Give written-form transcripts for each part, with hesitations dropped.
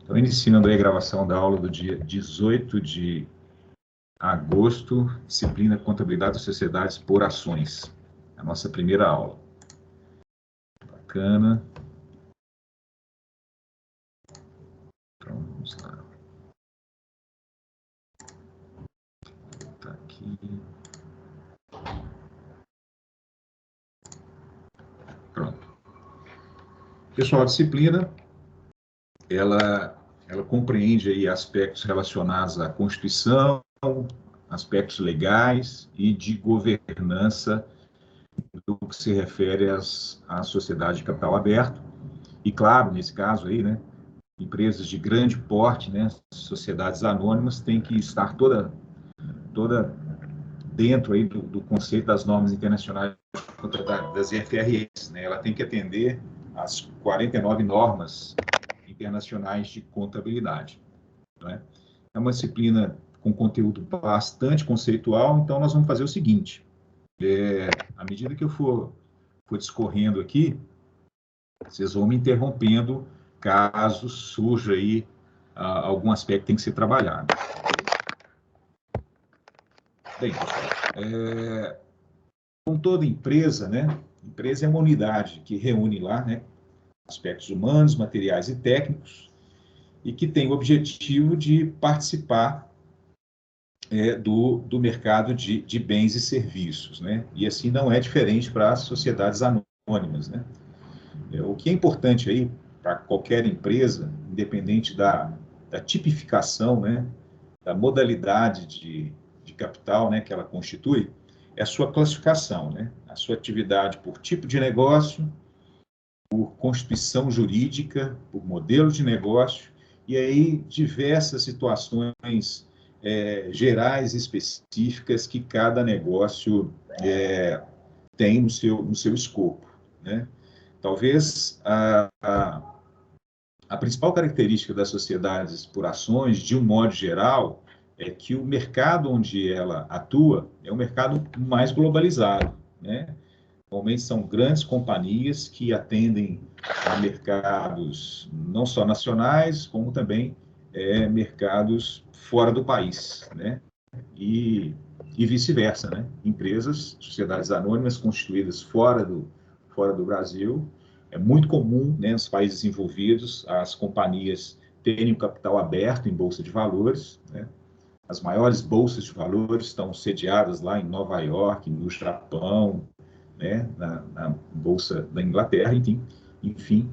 Então, iniciando aí a gravação da aula do dia 18 de agosto, disciplina Contabilidade das Sociedades por Ações. A nossa primeira aula. Bacana. Então, vamos lá. Tá aqui. Pronto. Pessoal, a disciplina, ela compreende aí aspectos relacionados à Constituição, aspectos legais e de governança do que se refere à sociedade de capital aberto. E, claro, nesse caso aí, né, empresas de grande porte, né, sociedades anônimas, têm que estar toda dentro aí do conceito das normas internacionais das IFRS, né? Ela tem que atender às 49 normas internacionais de contabilidade, né? É uma disciplina com conteúdo bastante conceitual, então nós vamos fazer o seguinte, à medida que eu for discorrendo aqui, vocês vão me interrompendo caso surja aí algum aspecto que tem que ser trabalhado. Bem, com toda empresa, né? Empresa é uma unidade que reúne lá, né, aspectos humanos, materiais e técnicos, e que tem o objetivo de participar do mercado de bens e serviços, né? E assim não é diferente para as sociedades anônimas, né? O que é importante aí para qualquer empresa, independente da tipificação, né, da modalidade de capital, né, que ela constitui, é a sua classificação, né, a sua atividade por tipo de negócio, por constituição jurídica, por modelo de negócio, e aí diversas situações gerais e específicas que cada negócio tem no seu escopo, né? Talvez a principal característica das sociedades por ações, de um modo geral, é que o mercado onde ela atua é um mercado mais globalizado, né? Normalmente são grandes companhias que atendem a mercados não só nacionais, como também mercados fora do país, né? E vice-versa, né? Empresas, sociedades anônimas constituídas fora do Brasil. É muito comum, né, nos países desenvolvidos, as companhias terem o capital aberto em bolsa de valores, né? As maiores bolsas de valores estão sediadas lá em Nova York, no Japão, né, na Bolsa da Inglaterra, enfim.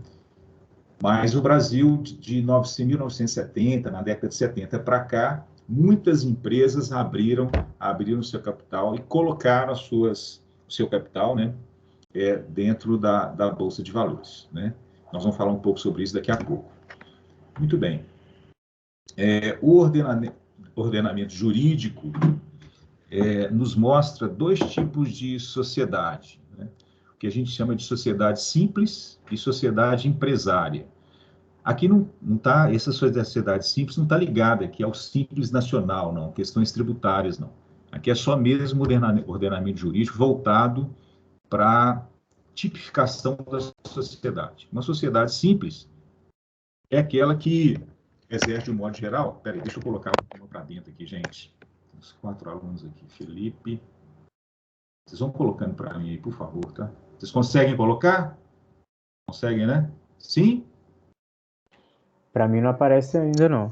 Mas o Brasil, de 1970, na década de 70 para cá, muitas empresas abriram seu capital e colocaram o seu capital, né, dentro da Bolsa de Valores, né? Nós vamos falar um pouco sobre isso daqui a pouco. Muito bem. O ordenamento jurídico nos mostra dois tipos de sociedade, né? O que a gente chama de sociedade simples e sociedade empresária. Aqui não está, essa sociedade simples não está ligada aqui ao simples nacional, não, questões tributárias, não. Aqui é só mesmo ordenamento jurídico voltado para tipificação da sociedade. Uma sociedade simples é aquela que exerce de um modo geral. Peraí, deixa eu colocar o tema para dentro aqui, gente. Os 4 alunos aqui. Felipe. Vocês vão colocando para mim aí, por favor, tá? Vocês conseguem colocar? Conseguem, né? Sim? Para mim não aparece ainda, não.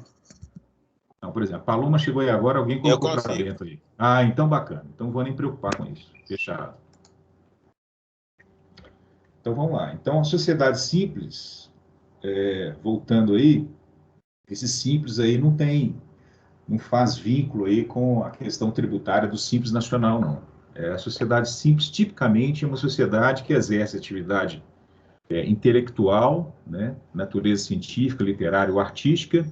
Então, por exemplo, a Paloma chegou aí agora, alguém colocou para dentro aí. Ah, então bacana. Então não vou nem preocupar com isso. Fechado. Então vamos lá. Então a sociedade simples, voltando aí, esse simples aí não faz vínculo aí com a questão tributária do simples nacional, não. A sociedade simples, tipicamente, é uma sociedade que exerce atividade intelectual, né, natureza científica, literária ou artística,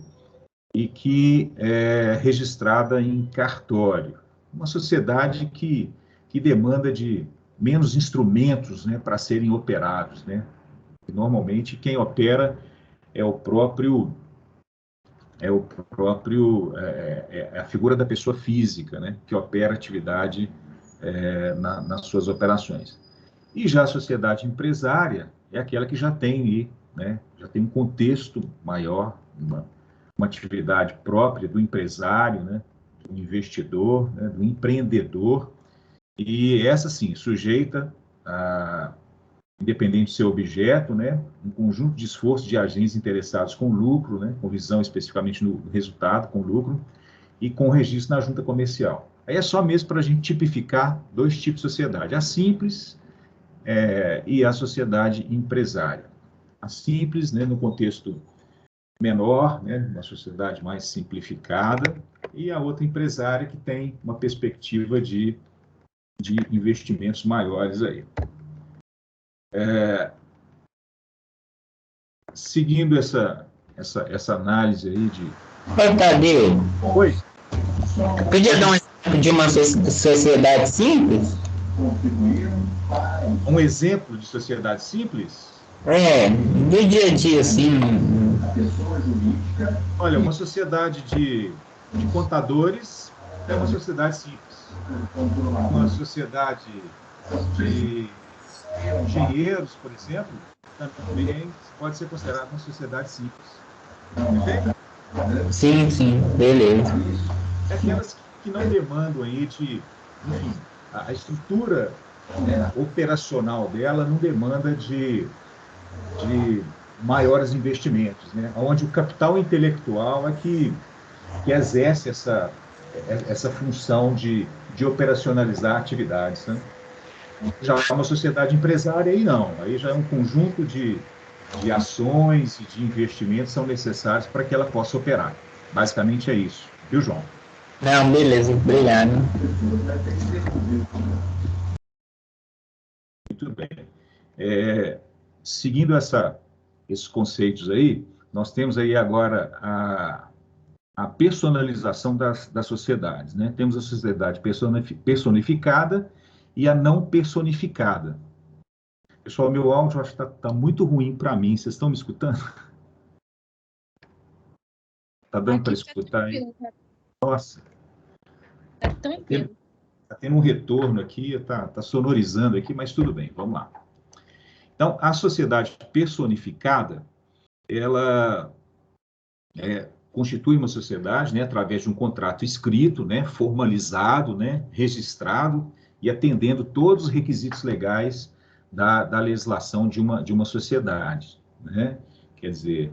e que é registrada em cartório. Uma sociedade que demanda de menos instrumentos, né, para serem operados, né? E, normalmente, quem opera é a figura da pessoa física, né, que opera a atividade nas suas operações. E já a sociedade empresária é aquela que já tem, né, já tem um contexto maior, uma atividade própria do empresário, né, do investidor, né, do empreendedor, e essa, sim, sujeita a, independente do seu objeto, né, um conjunto de esforços de agentes interessados com lucro, né, com visão especificamente no resultado, com lucro, e com registro na junta comercial. Aí é só mesmo para a gente tipificar dois tipos de sociedade, a simples e a sociedade empresária. A simples, né, no contexto menor, né, uma sociedade mais simplificada, e a outra empresária que tem uma perspectiva de investimentos maiores aí. Seguindo essa análise aí de... Oi, Tadeu. Oi? Podia dar um exemplo de uma sociedade simples? Um exemplo de sociedade simples? Do dia a dia, assim. Olha, uma sociedade de contadores é uma sociedade simples. Uma sociedade de engenheiros, por exemplo, também pode ser considerada uma sociedade simples. Perfeito? Sim, beleza. É aquelas que não demandam aí de... Enfim, a estrutura operacional dela não demanda de maiores investimentos, né? Onde o capital intelectual é que exerce essa função de operacionalizar atividades, né? Já uma sociedade empresária, aí não. Aí já é um conjunto de ações e de investimentos são necessários para que ela possa operar. Basicamente é isso. Viu, João? Não, beleza, obrigado. Muito bem. Seguindo esses conceitos aí, nós temos aí agora a personalização das sociedades, né? Temos a sociedade personificada e a não personificada. Pessoal, meu áudio acho que está muito ruim para mim. Vocês estão me escutando? Está dando para escutar aí? Nossa. Está tranquilo. Está tendo um retorno aqui, está sonorizando aqui, mas tudo bem, vamos lá. Então, a sociedade personificada, ela constitui uma sociedade, né, através de um contrato escrito, né, formalizado, né, registrado e atendendo todos os requisitos legais da legislação de uma sociedade, né? Quer dizer,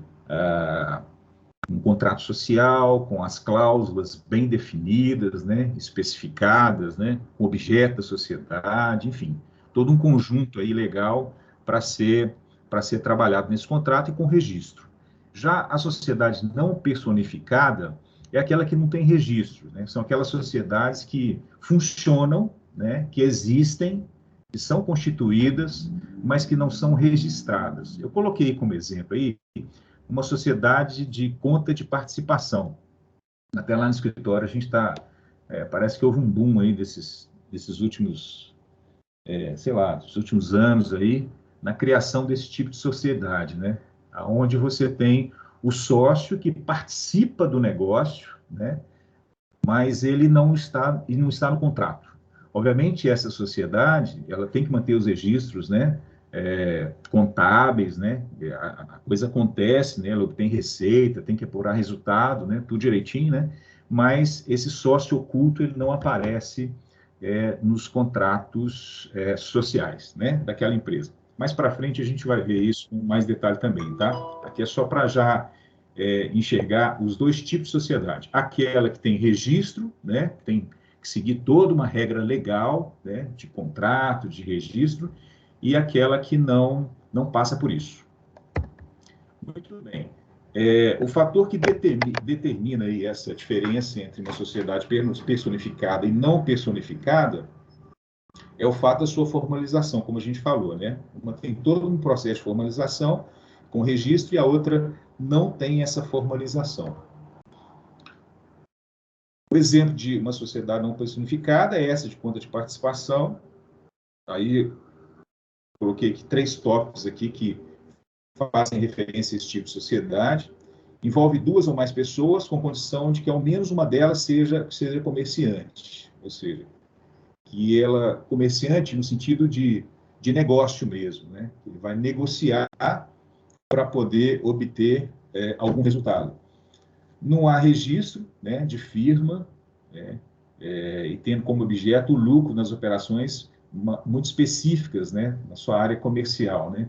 um contrato social com as cláusulas bem definidas, né, especificadas, né, com objeto da sociedade, enfim, todo um conjunto aí legal para ser trabalhado nesse contrato e com registro. Já a sociedade não personificada é aquela que não tem registro, né? São aquelas sociedades que funcionam, né, que existem, que são constituídas, mas que não são registradas. Eu coloquei como exemplo aí uma sociedade de conta de participação. Até lá no escritório a gente está... parece que houve um boom aí desses últimos, sei lá, dos últimos anos aí, na criação desse tipo de sociedade, né? Onde você tem o sócio que participa do negócio, né? Mas ele não está no contrato. Obviamente, essa sociedade, ela tem que manter os registros, né? Contábeis, né? A coisa acontece, né? Ela obtém receita, tem que apurar resultado, né? Tudo direitinho, né? Mas esse sócio oculto, ele não aparece nos contratos sociais, né? Daquela empresa. Mais para frente a gente vai ver isso com mais detalhe também, tá? Aqui é só para já enxergar os dois tipos de sociedade. Aquela que tem registro, né? Tem que seguir toda uma regra legal, né? De contrato, de registro, e aquela que não passa por isso. Muito bem. O fator que determina aí essa diferença entre uma sociedade personificada e não personificada é o fato da sua formalização, como a gente falou, né? Uma tem todo um processo de formalização com registro e a outra não tem essa formalização. O exemplo de uma sociedade não personificada é essa de conta de participação. Aí coloquei aqui 3 tópicos aqui que fazem referência a esse tipo de sociedade. Envolve 2 ou mais pessoas com condição de que ao menos uma delas seja comerciante, ou seja, que ela comerciante no sentido de negócio mesmo, né? Ele vai negociar para poder obter algum resultado. não há registro, né, de firma, né, e tendo como objeto o lucro nas operações muito específicas, né, na sua área comercial, né?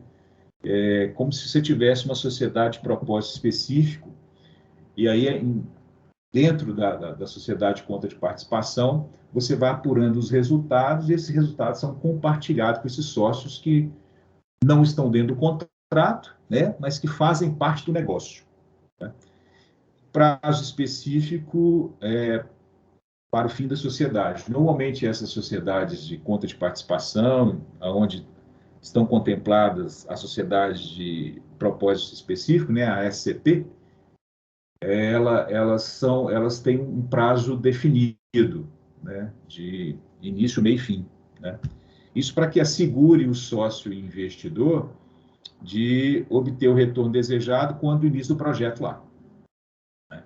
É como se você tivesse uma sociedade de propósito específico, e aí, dentro da sociedade de conta de participação, você vai apurando os resultados, e esses resultados são compartilhados com esses sócios que não estão dentro do contrato, né, mas que fazem parte do negócio. Né? Prazo específico para o fim da sociedade. Normalmente, essas sociedades de conta de participação, onde estão contempladas as sociedades de propósito específico, né, a SCP, elas têm um prazo definido, né, de início, meio e fim. Né? Isso para que assegure o sócio investidor de obter o retorno desejado quando o início do projeto lá. Né?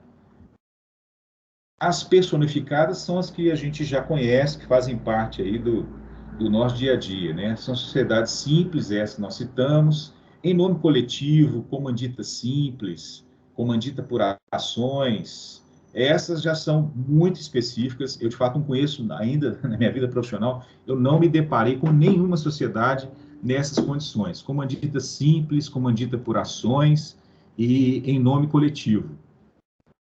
As personificadas são as que a gente já conhece, que fazem parte aí do nosso dia a dia. Né? São sociedades simples, essas que nós citamos, em nome coletivo, comandita simples, comandita por ações. Essas já são muito específicas. Eu, de fato, não conheço ainda, na minha vida profissional, eu não me deparei com nenhuma sociedade nessas condições. Comandita simples, comandita por ações e em nome coletivo.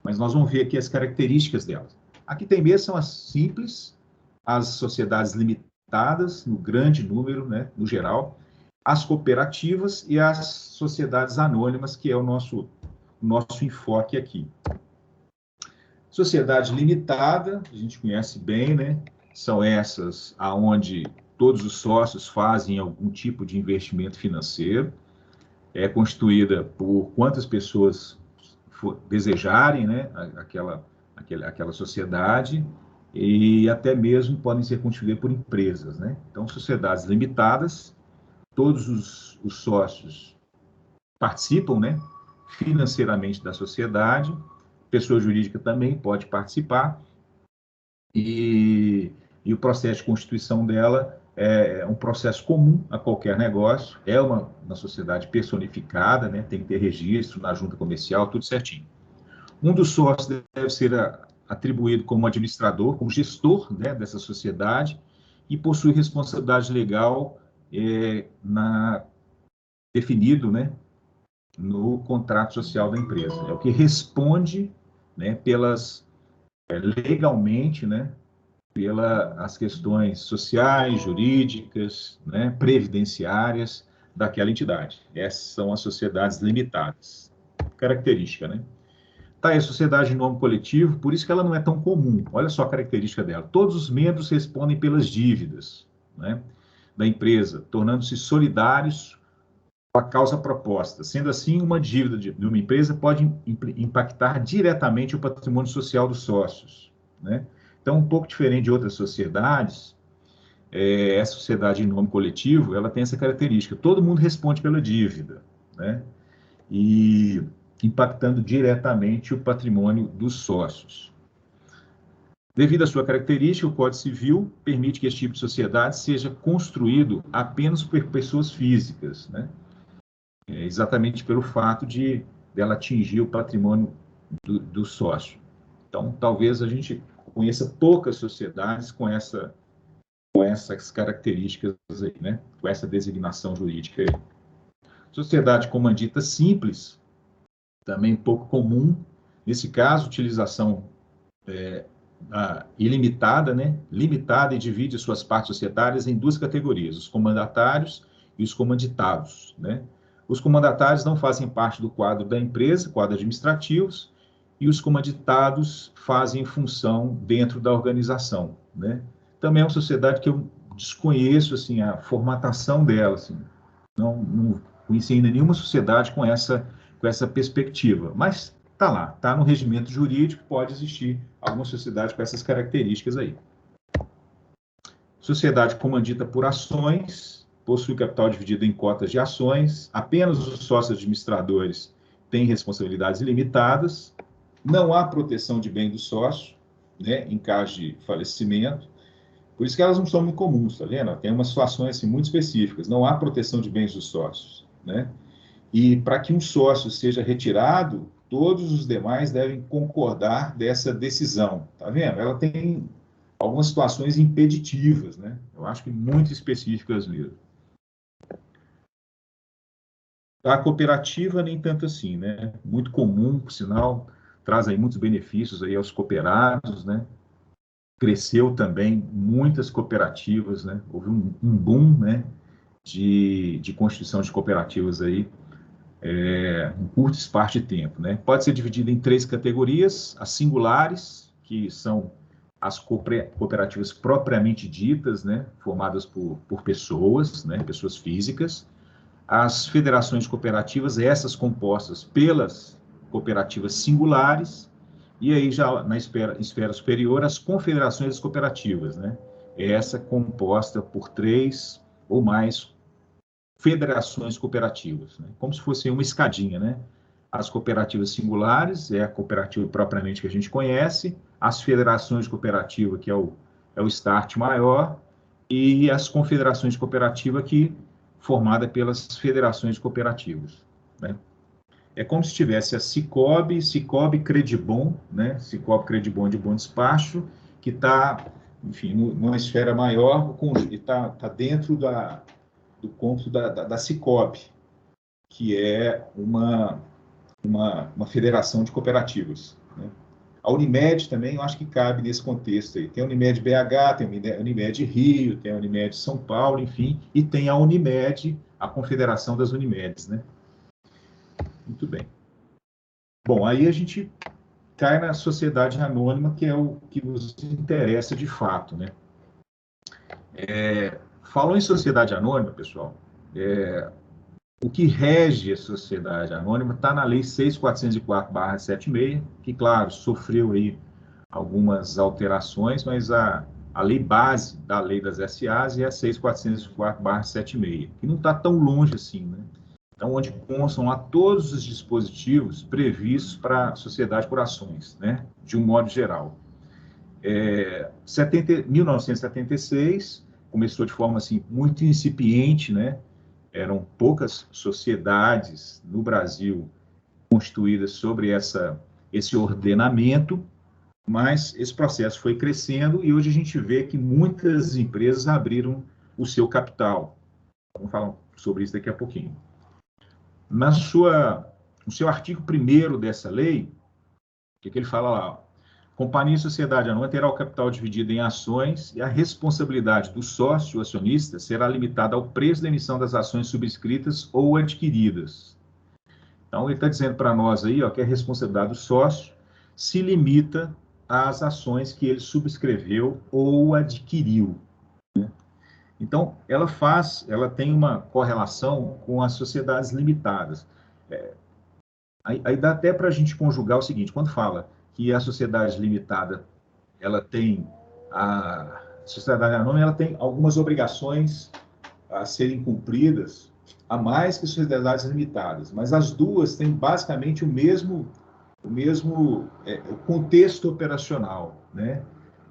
Mas nós vamos ver aqui as características delas. Aqui tem mesmo são as simples, as sociedades limitadas, no grande número, né, no geral, as cooperativas e as sociedades anônimas, que é o nosso enfoque aqui. Sociedade limitada, a gente conhece bem, né? São essas aonde todos os sócios fazem algum tipo de investimento financeiro. É constituída por quantas pessoas desejarem, né? Aquela sociedade, e até mesmo podem ser constituídas por empresas, né? Então, sociedades limitadas, todos os sócios participam, né, financeiramente da sociedade, pessoa jurídica também pode participar, e o processo de constituição dela é um processo comum a qualquer negócio, é uma sociedade personificada, né, tem que ter registro na junta comercial, tudo certinho. Um dos sócios deve ser atribuído como administrador, como gestor, né, dessa sociedade, e possui responsabilidade legal definido, né, no contrato social da empresa. É o que responde, né, legalmente, né, pelas questões sociais, jurídicas, né, previdenciárias daquela entidade. Essas são as sociedades limitadas. Característica, né? Tá aí a sociedade em nome coletivo, por isso que ela não é tão comum. Olha só a característica dela. Todos os membros respondem pelas dívidas, né, da empresa, tornando-se solidários a causa proposta. Sendo assim, uma dívida de uma empresa pode impactar diretamente o patrimônio social dos sócios. Né? Então, um pouco diferente de outras sociedades, essa sociedade em nome coletivo, ela tem essa característica. Todo mundo responde pela dívida, né? E impactando diretamente o patrimônio dos sócios. Devido à sua característica, o Código Civil permite que esse tipo de sociedade seja construído apenas por pessoas físicas, né? Exatamente pelo fato de dela atingir o patrimônio do sócio. Então, talvez a gente conheça poucas sociedades com essas características aí, né? Com essa designação jurídica aí. Sociedade comandita simples, também pouco comum. Nesse caso, utilização ilimitada, né? Limitada, e divide suas partes societárias em duas categorias, os comandatários e os comanditados, né? Os comandatários não fazem parte do quadro da empresa, quadro administrativos, e os comanditados fazem função dentro da organização, né? Também é uma sociedade que eu desconheço, assim, a formatação dela, assim. Não conheci ainda nenhuma sociedade com essa perspectiva, mas está lá, está no regimento jurídico, pode existir alguma sociedade com essas características aí. Sociedade comandita por ações, possui capital dividido em cotas de ações, apenas os sócios administradores têm responsabilidades ilimitadas, não há proteção de bem do sócio, né, em caso de falecimento, por isso que elas não são muito comuns, tá vendo? Tem umas situações assim, muito específicas, não há proteção de bens dos sócios, né? E para que um sócio seja retirado todos os demais devem concordar dessa decisão. Tá vendo? Ela tem algumas situações impeditivas, né? Eu acho que muito específicas mesmo. A cooperativa, nem tanto assim, né? Muito comum, por sinal, traz aí muitos benefícios aí aos cooperados, né? Cresceu também muitas cooperativas, né? Houve um boom, né? De constituição de cooperativas aí, em curto espaço de tempo, né? Pode ser dividido em 3 categorias: as singulares, que são as cooperativas propriamente ditas, né? Formadas por pessoas, né? Pessoas físicas. As federações cooperativas, essas compostas pelas cooperativas singulares, e aí já na esfera superior, as confederações cooperativas, né? Essa composta por 3 ou mais federações cooperativas, né? Como se fosse uma escadinha, né? As cooperativas singulares, é a cooperativa propriamente que a gente conhece, as federações cooperativas, que é o start maior, e as confederações cooperativas, que formada pelas federações cooperativas, né? É como se tivesse a Cicobi Credibon, né? Cicobi Credibon de Bom Despacho, que está, enfim, numa esfera maior, e está dentro do cômputo da Cicobi, que é uma federação de cooperativas, né? A Unimed também, eu acho que cabe nesse contexto aí. Tem a Unimed BH, tem a Unimed Rio, tem a Unimed São Paulo, enfim, e tem a Unimed, a Confederação das Unimedes, né? Muito bem. Bom, aí a gente cai na sociedade anônima, que é o que nos interessa de fato, né? Falou em sociedade anônima, pessoal, o que rege a sociedade anônima está na Lei 6.404/76, que, claro, sofreu aí algumas alterações, mas a lei base da lei das SAs é a 6.404/76, que não está tão longe assim, né? Então, onde constam lá todos os dispositivos previstos para a sociedade por ações, né? De um modo geral. 1976, começou de forma assim, muito incipiente, né? Eram poucas sociedades no Brasil constituídas sobre esse ordenamento, mas esse processo foi crescendo e hoje a gente vê que muitas empresas abriram o seu capital. Vamos falar sobre isso daqui a pouquinho. No seu artigo 1º dessa lei, o que ele fala lá? Companhia e sociedade anônima terá o capital dividido em ações e a responsabilidade do sócio acionista será limitada ao preço da emissão das ações subscritas ou adquiridas. Então, ele está dizendo para nós aí, ó, que a responsabilidade do sócio se limita às ações que ele subscreveu ou adquiriu, né? Então, ela tem uma correlação com as sociedades limitadas. Aí dá até para a gente conjugar o seguinte: quando fala que a sociedade limitada, a sociedade anônima, ela tem algumas obrigações a serem cumpridas, a mais que sociedades limitadas, mas as duas têm basicamente o mesmo contexto operacional, né?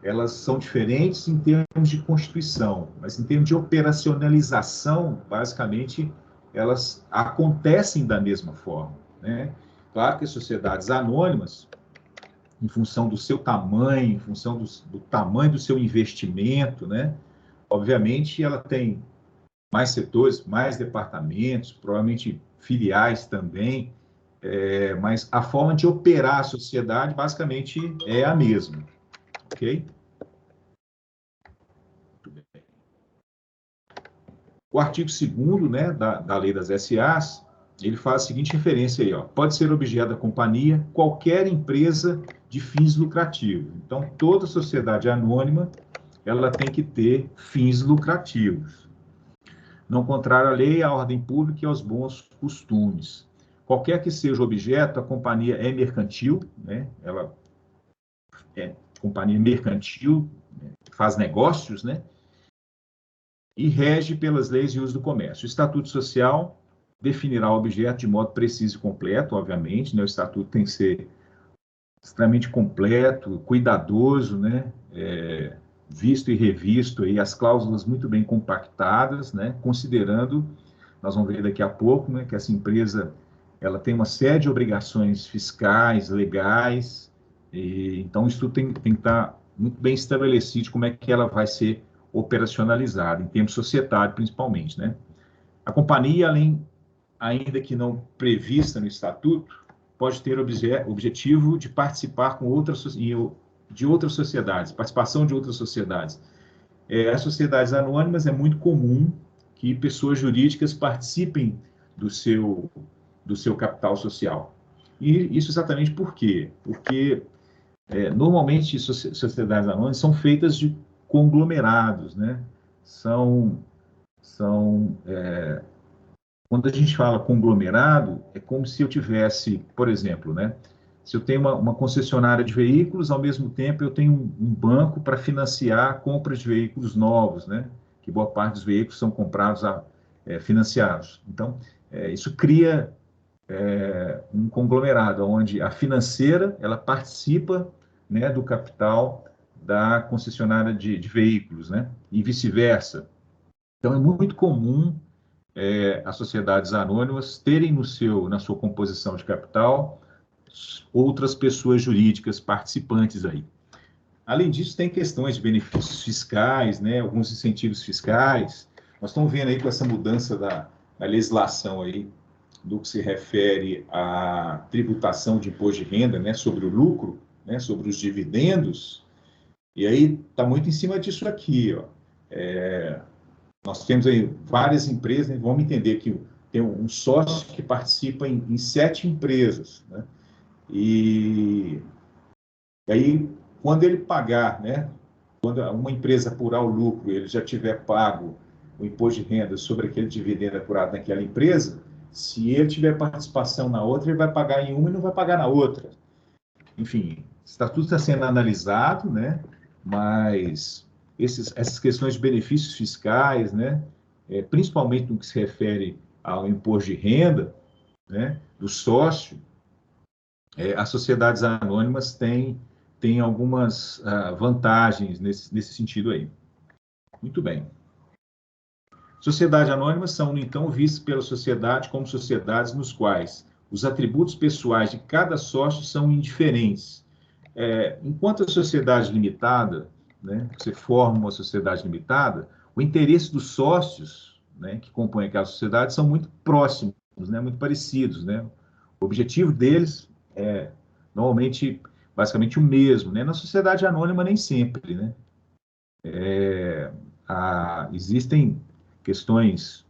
Elas são diferentes em termos de constituição, mas em termos de operacionalização, basicamente, elas acontecem da mesma forma, né? Claro que as sociedades anônimas, em função do seu tamanho, em função do tamanho do seu investimento, né? Obviamente, ela tem mais setores, mais departamentos, provavelmente filiais também, mas a forma de operar a sociedade basicamente é a mesma, ok? O artigo 2º, né, da lei das SAs, ele faz a seguinte referência aí, ó: pode ser objeto da companhia qualquer empresa de fins lucrativos. Então, toda sociedade anônima, ela tem que ter fins lucrativos, não contrário à lei, à ordem pública e aos bons costumes. Qualquer que seja o objeto, a companhia é mercantil, né? Ela é companhia mercantil, né? Faz negócios, né? E rege pelas leis de uso do comércio. O Estatuto Social definirá o objeto de modo preciso e completo, obviamente, né? O Estatuto tem que ser extremamente completo, cuidadoso, né? Visto e revisto, aí, as cláusulas muito bem compactadas, né? Considerando, nós vamos ver daqui a pouco, né? Que essa empresa ela tem uma série de obrigações fiscais, legais, e, então isso tem que estar muito bem estabelecido de como é que ela vai ser operacionalizada, em termos societários principalmente, né? A companhia, ainda que não prevista no estatuto, pode ter objetivo de participar de outras sociedades, participação de outras sociedades. As sociedades anônimas é muito comum que pessoas jurídicas participem do seu capital social. E isso exatamente por quê? Porque, normalmente, sociedades anônimas são feitas de conglomerados, né? São, quando a gente fala conglomerado, é como se eu tivesse, por exemplo, né? Se eu tenho uma concessionária de veículos, ao mesmo tempo eu tenho um banco para financiar a compra de veículos novos, né? Que boa parte dos veículos são comprados financiados. Então, isso cria um conglomerado, onde a financeira ela participa, né, do capital da concessionária de veículos, né? E vice-versa. Então, é muito comum as sociedades anônimas terem na sua composição de capital outras pessoas jurídicas participantes aí. Além disso, tem questões de benefícios fiscais, né, alguns incentivos fiscais. Nós estamos vendo aí com essa mudança da legislação aí, do que se refere à tributação de imposto de renda, né, sobre o lucro, né, sobre os dividendos, e aí está muito em cima disso aqui, ó. Nós temos aí várias empresas, né, vamos entender que tem um sócio que participa em 7 empresas, né? E aí, quando ele pagar, né, quando uma empresa apurar o lucro, ele já tiver pago o imposto de renda sobre aquele dividendo apurado naquela empresa, se ele tiver participação na outra, ele vai pagar em uma e não vai pagar na outra. Enfim, está tudo está sendo analisado, né? Mas essas questões de benefícios fiscais, né? Principalmente no que se refere ao imposto de renda, né? Do sócio, as sociedades anônimas têm algumas vantagens nesse sentido aí. Muito bem. Sociedades anônimas são, então, vistas pela sociedade como sociedades nos quais os atributos pessoais de cada sócio são indiferentes. Enquanto a sociedade limitada, né, você forma uma sociedade limitada, o interesse dos sócios, né, que compõem aquela sociedade são muito próximos, né, muito parecidos, né? O objetivo deles é normalmente, basicamente o mesmo, né? Na sociedade anônima nem sempre, né? Existem questões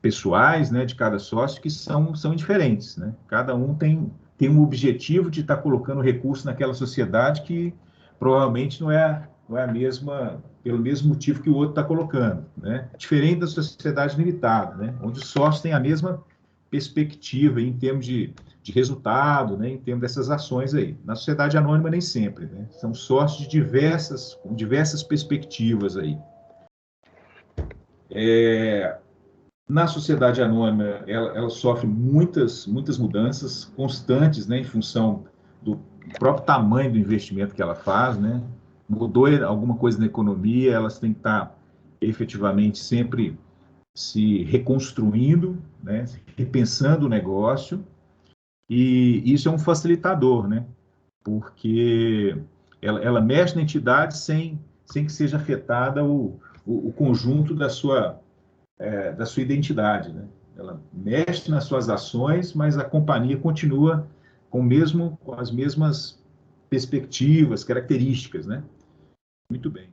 pessoais, né, de cada sócio que são diferentes, né? Cada um tem um objetivo de estar colocando recurso naquela sociedade que provavelmente não é a mesma, pelo mesmo motivo que o outro está colocando, né? Diferente da sociedade limitada, né? Onde os sócios têm a mesma perspectiva em termos de resultado, né? Em termos dessas ações aí. Na sociedade anônima nem sempre, né? São sócios com diversas perspectivas aí. Na sociedade anônima, ela sofre muitas mudanças constantes, né, em função do próprio tamanho do investimento que ela faz, né? Mudou alguma coisa na economia, elas têm que estar efetivamente sempre se reconstruindo, né, repensando o negócio, e isso é um facilitador, né? Porque ela mexe na entidade sem que seja afetada o conjunto da sua identidade, né? Ela mexe nas suas ações, mas a companhia continua com as mesmas perspectivas, características, né? Muito bem.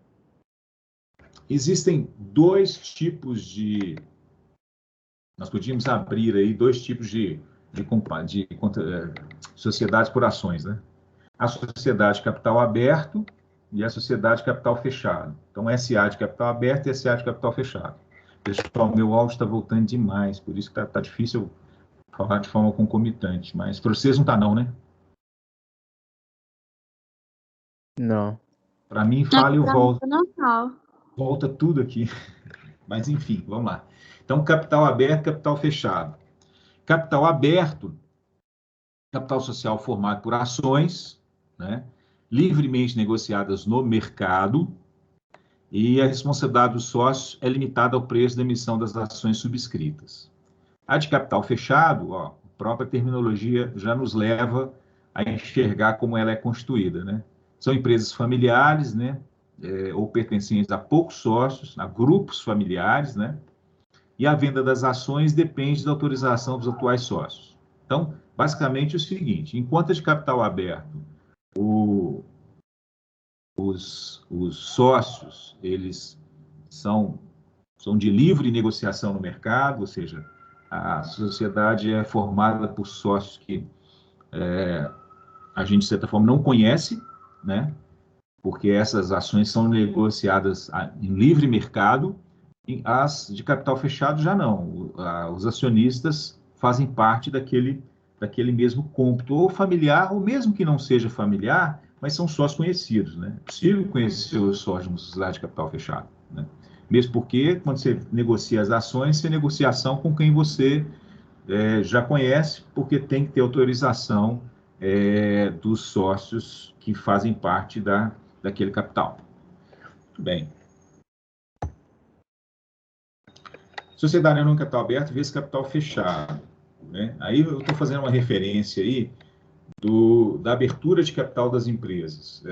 Existem nós podíamos abrir aí 2 tipos de sociedades por ações, né? A sociedade de capital aberto e a sociedade de capital fechado. Então, SA de capital aberto e SA de capital fechado. Pessoal, meu áudio está voltando demais, por isso que está difícil eu falar de forma concomitante, mas para vocês não está não, né? Não. Para mim, fala e eu volto. Normal. Volta tudo aqui. Mas, enfim, vamos lá. Então, capital aberto, capital fechado. Capital aberto, capital social formado por ações, né, livremente negociadas no mercado, e a responsabilidade dos sócios é limitada ao preço da emissão das ações subscritas. A de capital fechado, ó, a própria terminologia já nos leva a enxergar como ela é constituída, né? São empresas familiares, né? Ou pertencentes a poucos sócios, a grupos familiares, né? E a venda das ações depende da autorização dos atuais sócios. Então, basicamente é o seguinte, enquanto a de capital aberto, os sócios, eles são de livre negociação no mercado, ou seja, a sociedade é formada por sócios que a gente, de certa forma, não conhece, né? Porque essas ações são negociadas em livre mercado, e as de capital fechado já não. Os acionistas fazem parte daquele mesmo cômputo, ou familiar, ou mesmo que não seja familiar, mas são sócios conhecidos, né? É possível conhecer os sócios de uma sociedade de capital fechado, né? Mesmo porque, quando você negocia as ações, você negocia a ação com quem você já conhece, porque tem que ter autorização dos sócios que fazem parte daquele capital. Muito bem. Sociedade anônima capital aberto vezes capital fechado, né? Aí eu estou fazendo uma referência aí da abertura de capital das empresas.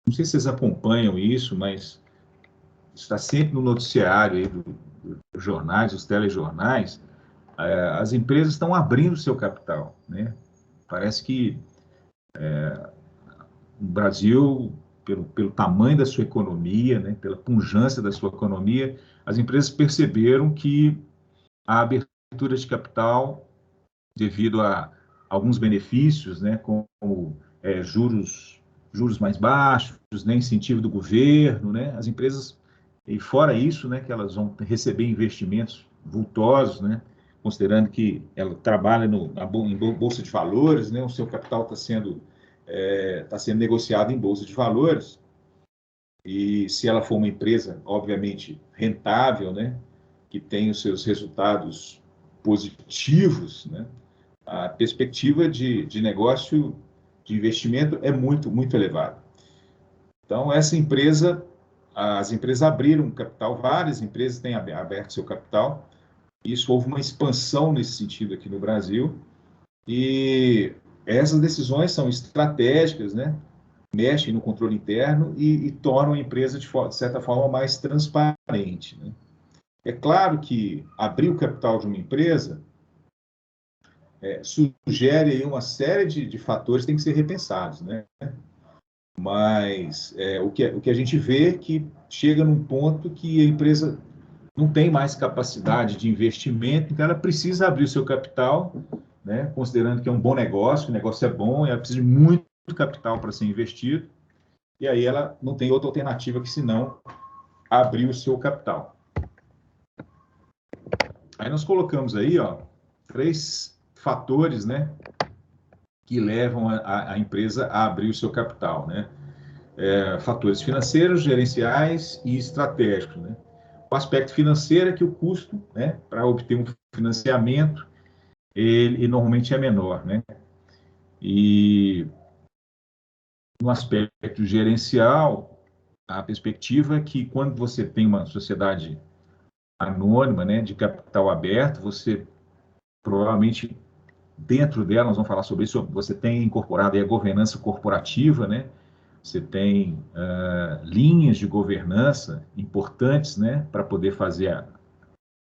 Não sei se vocês acompanham isso, mas está sempre no noticiário aí dos jornais, dos telejornais. As empresas estão abrindo seu capital, né? Parece que o Brasil, pelo tamanho da sua economia, né, pela pujança da sua economia, as empresas perceberam que a abertura de capital, devido a alguns benefícios, né, como juros mais baixos, né, incentivo do governo, né, as empresas, e fora isso, né, que elas vão receber investimentos vultosos, né, considerando que ela trabalha em bolsa de valores, né, o seu capital está sendo negociado em bolsa de valores, e se ela for uma empresa, obviamente, rentável, né, que tem os seus resultados positivos, né, a perspectiva de negócio, de investimento é muito, muito elevada. Então, as empresas abriram capital, várias empresas têm aberto seu capital, isso houve uma expansão nesse sentido aqui no Brasil, e essas decisões são estratégicas, né? Mexem no controle interno e tornam a empresa, de certa forma, mais transparente, né? É claro que abrir o capital de uma empresa sugere aí uma série de fatores que têm que ser repensados, né? Mas o que a gente vê é que chega num ponto que a empresa não tem mais capacidade de investimento, então ela precisa abrir o seu capital, né? Considerando que é um bom negócio, o negócio é bom, ela precisa de muito capital para ser investido, e aí ela não tem outra alternativa que senão abrir o seu capital. Aí nós colocamos aí, ó, 3 fatores, né, que levam a empresa a abrir o seu capital, né? Fatores financeiros, gerenciais e estratégicos, né? O aspecto financeiro é que o custo, né, para obter um financiamento, ele normalmente é menor, né? E no aspecto gerencial, a perspectiva é que quando você tem uma sociedade anônima, né, de capital aberto, você provavelmente dentro dela, nós vamos falar sobre isso, você tem incorporado aí a governança corporativa, né? Você tem linhas de governança importantes, né, para poder fazer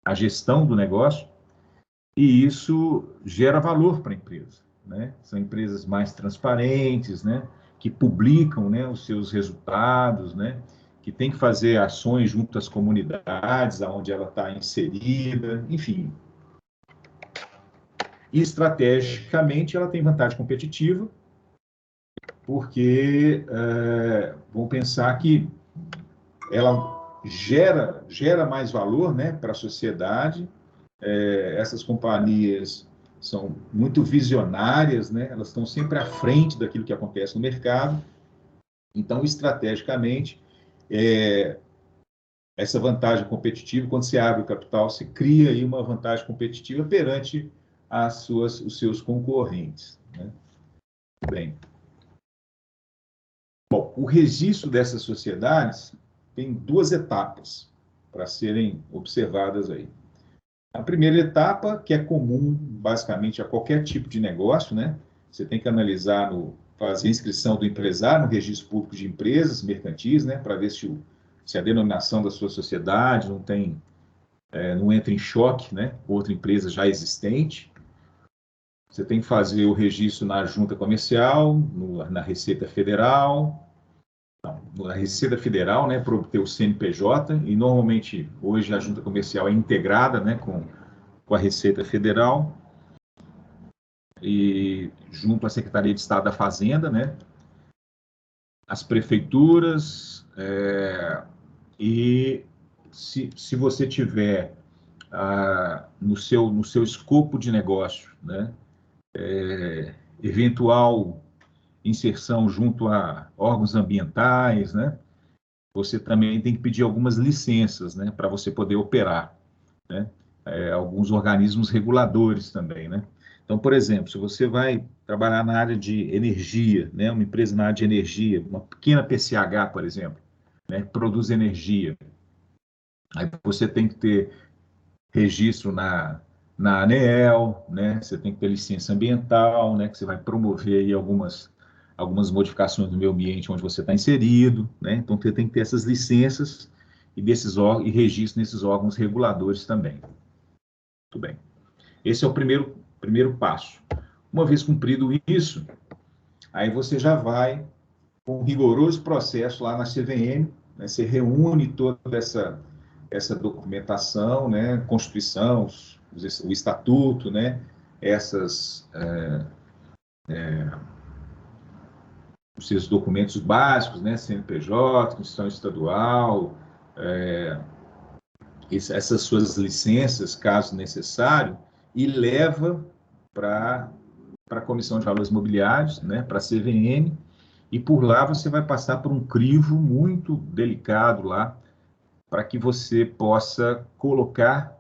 a gestão do negócio, e isso gera valor para a empresa, né? São empresas mais transparentes, né, que publicam, né, os seus resultados, né, que tem que fazer ações junto às comunidades onde ela está inserida, enfim. E estrategicamente ela tem vantagem competitiva, porque vão pensar que ela gera mais valor, né, para a sociedade. Essas companhias são muito visionárias, né, elas estão sempre à frente daquilo que acontece no mercado. Então, estrategicamente, essa vantagem competitiva, quando você abre o capital, se cria aí uma vantagem competitiva perante os seus concorrentes, né? Bem, bom, o registro dessas sociedades tem 2 etapas para serem observadas aí. A primeira etapa, que é comum basicamente a qualquer tipo de negócio, né? Você tem que analisar, fazer a inscrição do empresário no registro público de empresas mercantis, né? Para ver se a denominação da sua sociedade não entra em choque, né? Com outra empresa já existente. Você tem que fazer o registro na junta comercial, na Receita Federal, na Receita Federal, né, para obter o CNPJ, e normalmente hoje a junta comercial é integrada, né, com a Receita Federal, e junto à Secretaria de Estado da Fazenda, né, as prefeituras, e se você tiver no seu escopo de negócio, né, eventual inserção junto a órgãos ambientais, né, você também tem que pedir algumas licenças, né, para você poder operar, né, alguns organismos reguladores também, né. Então, por exemplo, se você vai trabalhar na área de energia, né, uma empresa na área de energia, uma pequena PCH, por exemplo, né, que produz energia, aí você tem que ter registro na ANEEL, né, você tem que ter licença ambiental, né, que você vai promover aí algumas modificações no meio ambiente onde você está inserido, né? Então você tem que ter essas licenças e registro nesses órgãos reguladores também. Muito bem. Esse é o primeiro passo. Uma vez cumprido isso, aí você já vai com um rigoroso processo lá na CVM, né? Você reúne toda essa documentação, né? Constituição, o estatuto, né? Essas os seus documentos básicos, né, CNPJ, Constituição Estadual, essas suas licenças, caso necessário, e leva para a Comissão de Valores Imobiliários, né, para a CVM, e por lá você vai passar por um crivo muito delicado lá, para que você possa colocar,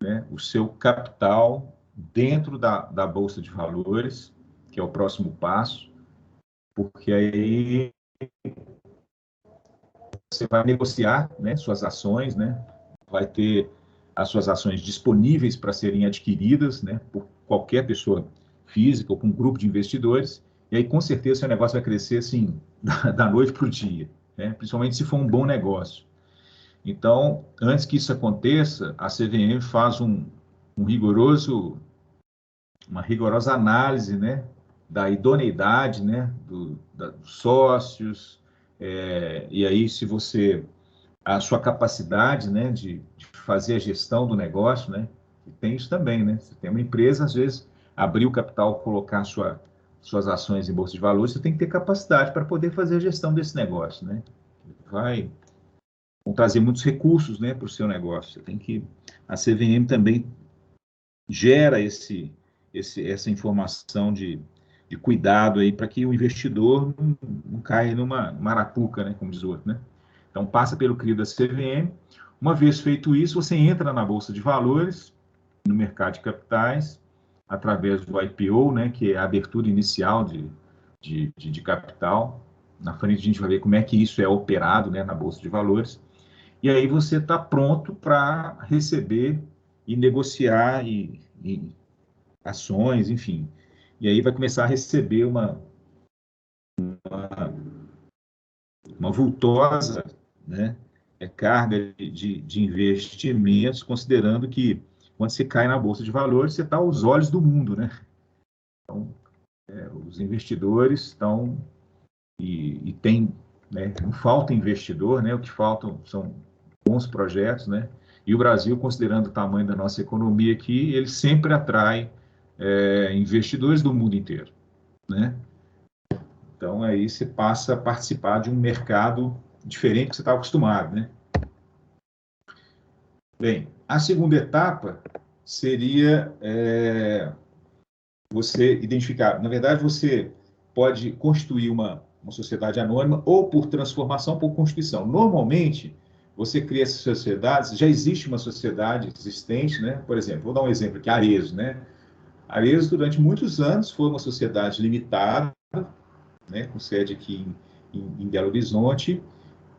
né, o seu capital dentro da Bolsa de Valores, que é o próximo passo, porque aí você vai negociar, né, suas ações, né, vai ter as suas ações disponíveis para serem adquiridas, né, por qualquer pessoa física ou com um grupo de investidores, e aí com certeza seu negócio vai crescer assim, da noite para o dia, né, principalmente se for um bom negócio. Então, antes que isso aconteça, a CVM faz uma rigorosa análise, né, da idoneidade, né, dos sócios, e aí se você a sua capacidade, né, de fazer a gestão do negócio, né, e tem isso também, né, você tem uma empresa, às vezes, abrir o capital, colocar suas ações em bolsa de valores, você tem que ter capacidade para poder fazer a gestão desse negócio, né, vão trazer muitos recursos, né, para o seu negócio, a CVM também gera essa informação de cuidado aí para que o investidor não caia numa arapuca, né, como diz o outro, né. Então, passa pelo crivo da CVM. Uma vez feito isso, você entra na Bolsa de Valores, no mercado de capitais, através do IPO, né, que é a abertura inicial de capital. Na frente a gente vai ver como é que isso é operado, né, na Bolsa de Valores. E aí você está pronto para receber e negociar e ações, enfim. E aí vai começar a receber uma vultosa, né, carga de investimentos, considerando que quando você cai na Bolsa de Valores, você está aos olhos do mundo, né? Então, os investidores estão e tem, né, não falta investidor, né? O que faltam são bons projetos, né? E o Brasil, considerando o tamanho da nossa economia aqui, ele sempre atrai investidores do mundo inteiro, né? Então, aí você passa a participar de um mercado diferente que você estava acostumado, né? Bem, a segunda etapa seria você identificar. Na verdade, você pode constituir uma sociedade anônima ou por transformação, ou por constituição. Normalmente, você cria essas sociedades, já existe uma sociedade existente, né? Por exemplo, vou dar um exemplo aqui, a Arezo, né? A Arezo, durante muitos anos, foi uma sociedade limitada, né? Com sede aqui em Belo Horizonte,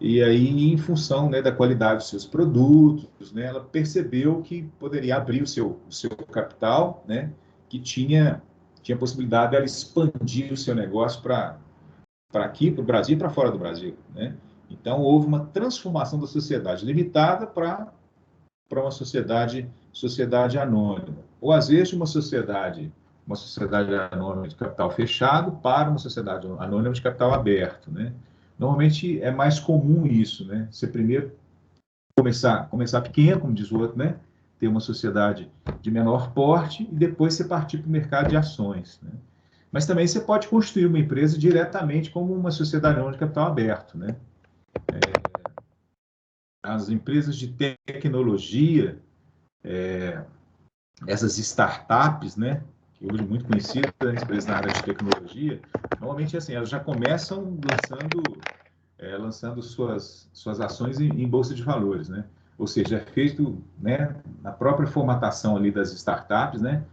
e aí, em função, né, da qualidade dos seus produtos, né, ela percebeu que poderia abrir o seu capital, né, que tinha possibilidade dela expandir o seu negócio para aqui, para o Brasil e para fora do Brasil, né? Então, houve uma transformação da sociedade limitada para uma sociedade anônima. Ou, às vezes, uma sociedade anônima de capital fechado para uma sociedade anônima de capital aberto, né? Normalmente é mais comum isso, né? Você primeiro começar pequeno, como diz o outro, né? Ter uma sociedade de menor porte e depois você partir para o mercado de ações, né? Mas também você pode construir uma empresa diretamente como uma sociedade anônima de capital aberto, né? As empresas de tecnologia, essas startups, né? Que hoje é muito conhecidas, empresas na área de tecnologia, normalmente assim, elas já começam lançando suas ações em bolsa de valores, né? Ou seja, é feito, né, na própria formatação ali das startups, né?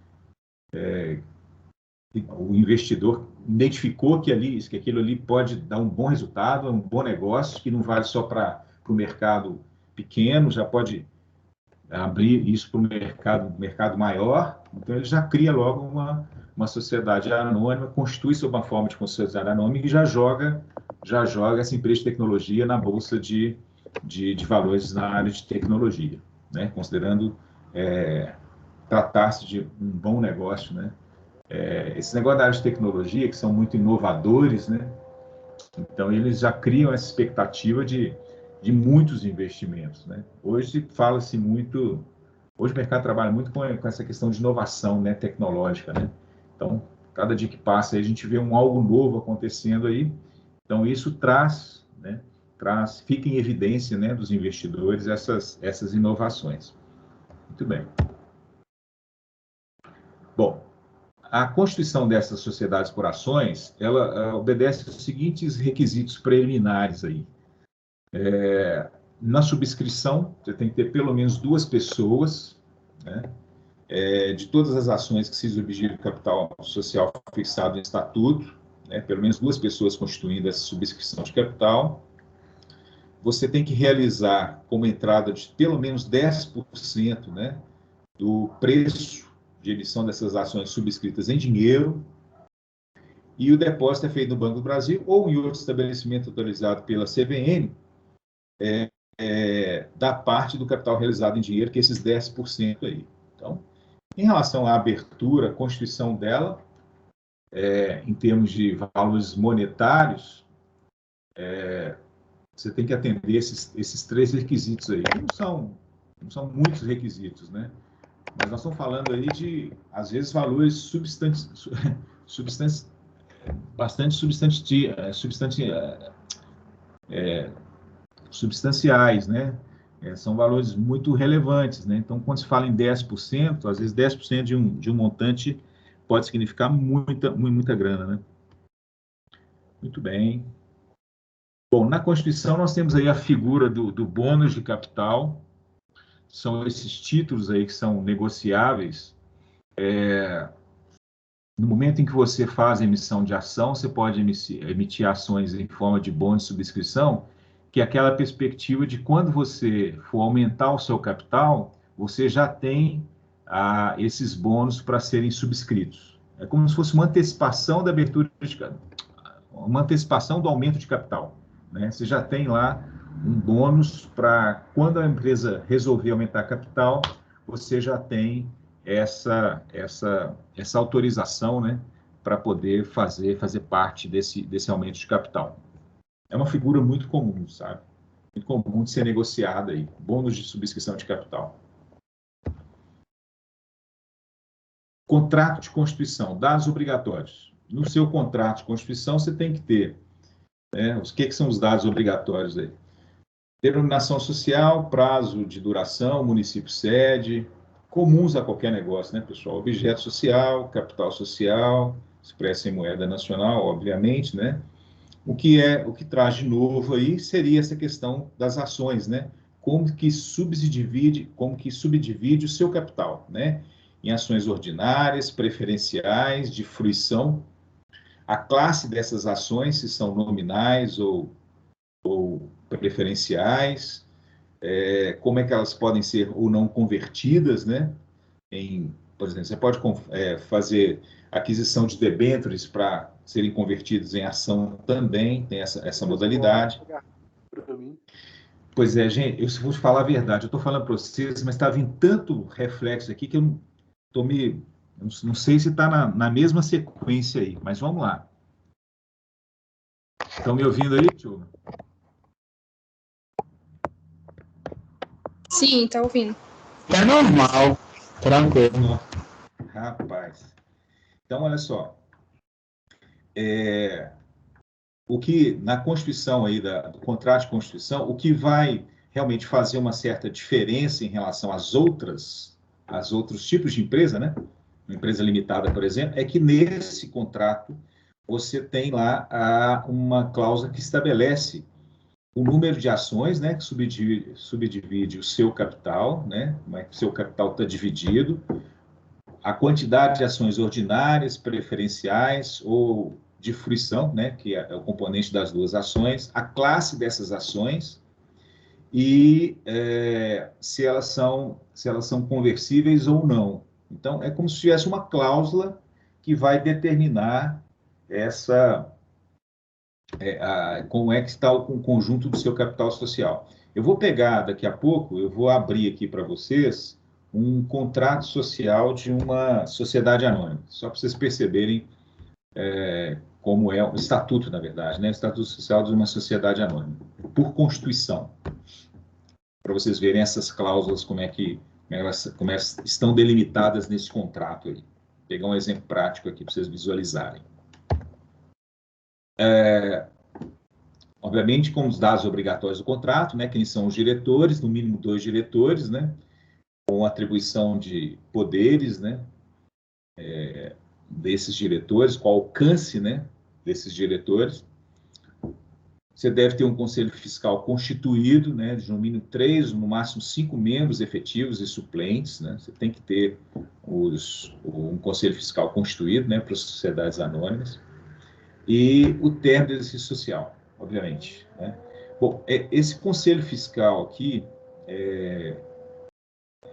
O investidor identificou que aquilo ali pode dar um bom resultado, um bom negócio, que não vale só para o mercado pequeno, já pode abrir isso para o mercado maior. Então, ele já cria logo uma sociedade anônima, constitui sob uma forma de sociedade anônima e já joga essa empresa de tecnologia na bolsa de valores na área de tecnologia, né? Considerando tratar-se de um bom negócio, né? Esse negócio da área de tecnologia, que são muito inovadores, né? Então, eles já criam essa expectativa de muitos investimentos, né? Hoje fala-se muito, hoje o mercado trabalha muito com essa questão de inovação, né, tecnológica, né? Então, cada dia que passa a gente vê algo novo acontecendo aí. Então, isso né, fica em evidência, né, dos investidores essas inovações. Muito bem. Bom, a constituição dessas sociedades por ações, ela obedece aos seguintes requisitos preliminares aí. Na subscrição, você tem que ter pelo menos 2 pessoas, né? De todas as ações que se exigir capital social fixado em estatuto, né? Pelo menos 2 pessoas constituindo essa subscrição de capital. Você tem que realizar como entrada de pelo menos 10%, né, do preço de emissão dessas ações subscritas em dinheiro, e o depósito é feito no Banco do Brasil ou em outro estabelecimento autorizado pela CVM, da parte do capital realizado em dinheiro, que é esses 10% aí. Então, em relação à abertura, a constituição dela, em termos de valores monetários, você tem que atender esses 3 requisitos aí. Não são muitos requisitos, né? Mas nós estamos falando aí de, às vezes, valores bastante substanciais, né? São valores muito relevantes, né? Então, quando se fala em 10%, às vezes 10% de um montante pode significar muita grana, né? Muito bem. Bom, na Constituição nós temos aí a figura do bônus de capital, são esses títulos aí que são negociáveis. No momento em que você faz a emissão de ação, você pode emitir ações em forma de bônus de subscrição, que é aquela perspectiva de quando você for aumentar o seu capital, você já tem esses bônus para serem subscritos. É como se fosse uma antecipação da abertura uma antecipação do aumento de capital, né? Você já tem lá um bônus para quando a empresa resolver aumentar capital, você já tem essa autorização, né, para poder fazer parte desse aumento de capital. É uma figura muito comum, sabe? Muito comum de ser negociada aí, bônus de subscrição de capital. Contrato de constituição, dados obrigatórios. No seu contrato de constituição, você tem que ter, né, o que são os dados obrigatórios aí? Denominação social, prazo de duração, município sede, comuns a qualquer negócio, né, pessoal? Objeto social, capital social, expresso em moeda nacional, obviamente, né? O que traz de novo aí seria essa questão das ações, né? Como que subdivide o seu capital, né? Em ações ordinárias, preferenciais, de fruição, a classe dessas ações, se são nominais ou ou preferenciais, como é que elas podem ser ou não convertidas, né? Por exemplo, você pode fazer aquisição de debêntures para serem convertidos em ação também, tem essa modalidade. Pois é, gente, eu vou te falar a verdade, eu estou falando para vocês, mas está vindo tanto reflexo aqui que eu não sei se está na mesma sequência aí, mas vamos lá. Estão me ouvindo aí, tio? Sim, tá ouvindo. Tá normal, tranquilo. Rapaz. Então, olha só. O que, na Constituição aí, do contrato de Constituição, o que vai realmente fazer uma certa diferença em relação às outros tipos de empresa, né? Uma empresa limitada, por exemplo, é que nesse contrato você tem lá uma cláusula que estabelece o número de ações, né, que subdivide o seu capital, né, como é que o seu capital está dividido, a quantidade de ações ordinárias, preferenciais ou de fruição, né, que é o componente das duas ações, a classe dessas ações e se elas são conversíveis ou não. Então, é como se tivesse uma cláusula que vai determinar como é que está o conjunto do seu capital social. Eu vou pegar daqui a pouco, eu vou abrir aqui para vocês um contrato social de uma sociedade anônima, só para vocês perceberem como é o estatuto, na verdade, né? O estatuto social de uma sociedade anônima, por Constituição, para vocês verem essas cláusulas, como elas estão delimitadas nesse contrato aí. Vou pegar um exemplo prático aqui para vocês visualizarem. Obviamente, com os dados obrigatórios do contrato, né? Quem são os diretores, no mínimo 2 diretores, né? Com atribuição de poderes, né? Desses diretores, com o alcance, né? Desses diretores. Você deve ter um conselho fiscal constituído, né? De no mínimo 3, no máximo 5 membros efetivos e suplentes, né? Você tem que ter um conselho fiscal constituído, né? Para as sociedades anônimas. E o termo de exercício social, obviamente, né? Bom, esse conselho fiscal aqui,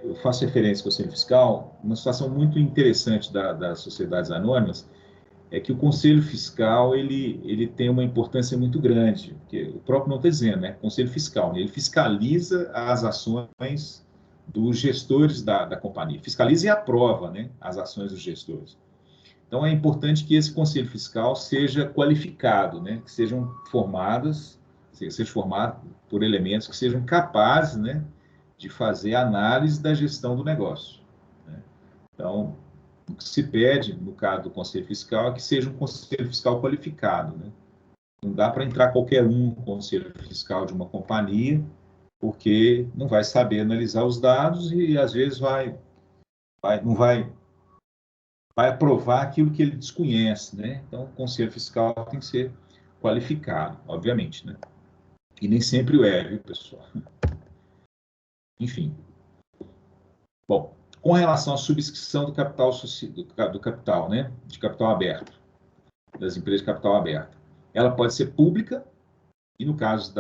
eu faço referência ao conselho fiscal, uma situação muito interessante das sociedades anônimas é que o conselho fiscal ele tem uma importância muito grande, porque o próprio não está dizendo, né? Conselho fiscal, né? Ele fiscaliza as ações dos gestores da companhia, fiscaliza e aprova, né? As ações dos gestores. Então, é importante que esse conselho fiscal seja qualificado, né? Que seja formado por elementos que sejam capazes, né? De fazer análise da gestão do negócio, né? Então, o que se pede, no caso do conselho fiscal, é que seja um conselho fiscal qualificado, né? Não dá para entrar qualquer um no conselho fiscal de uma companhia, porque não vai saber analisar os dados e, às vezes, não vai aprovar aquilo que ele desconhece, né? Então, o conselho fiscal tem que ser qualificado, obviamente, né? E nem sempre o é, viu, pessoal? Enfim. Bom, com relação à subscrição do capital, né? De capital aberto, das empresas de capital aberto, ela pode ser pública e, no caso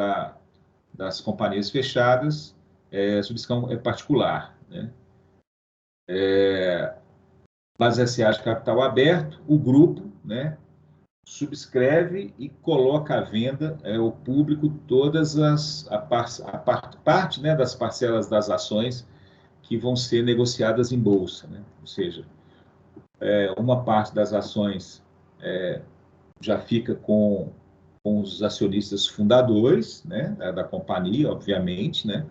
das companhias fechadas, a subscrição é particular, né? Nas SA de capital aberto, o grupo, né? Subscreve e coloca à venda ao público todas parte, né, das parcelas das ações que vão ser negociadas em bolsa, né? Ou seja, uma parte das ações já fica com os acionistas fundadores, né, da companhia, obviamente, né?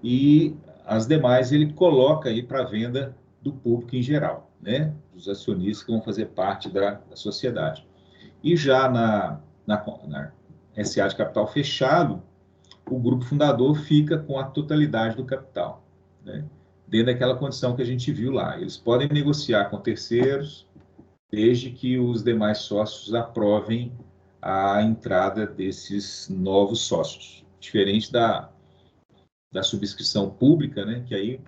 E as demais ele coloca aí para venda do público em geral, né? Os acionistas que vão fazer parte da sociedade. E já na SA de capital fechado, o grupo fundador fica com a totalidade do capital, né? Dentro daquela condição que a gente viu lá. Eles podem negociar com terceiros, desde que os demais sócios aprovem a entrada desses novos sócios. Diferente da subscrição pública, né? Que aí,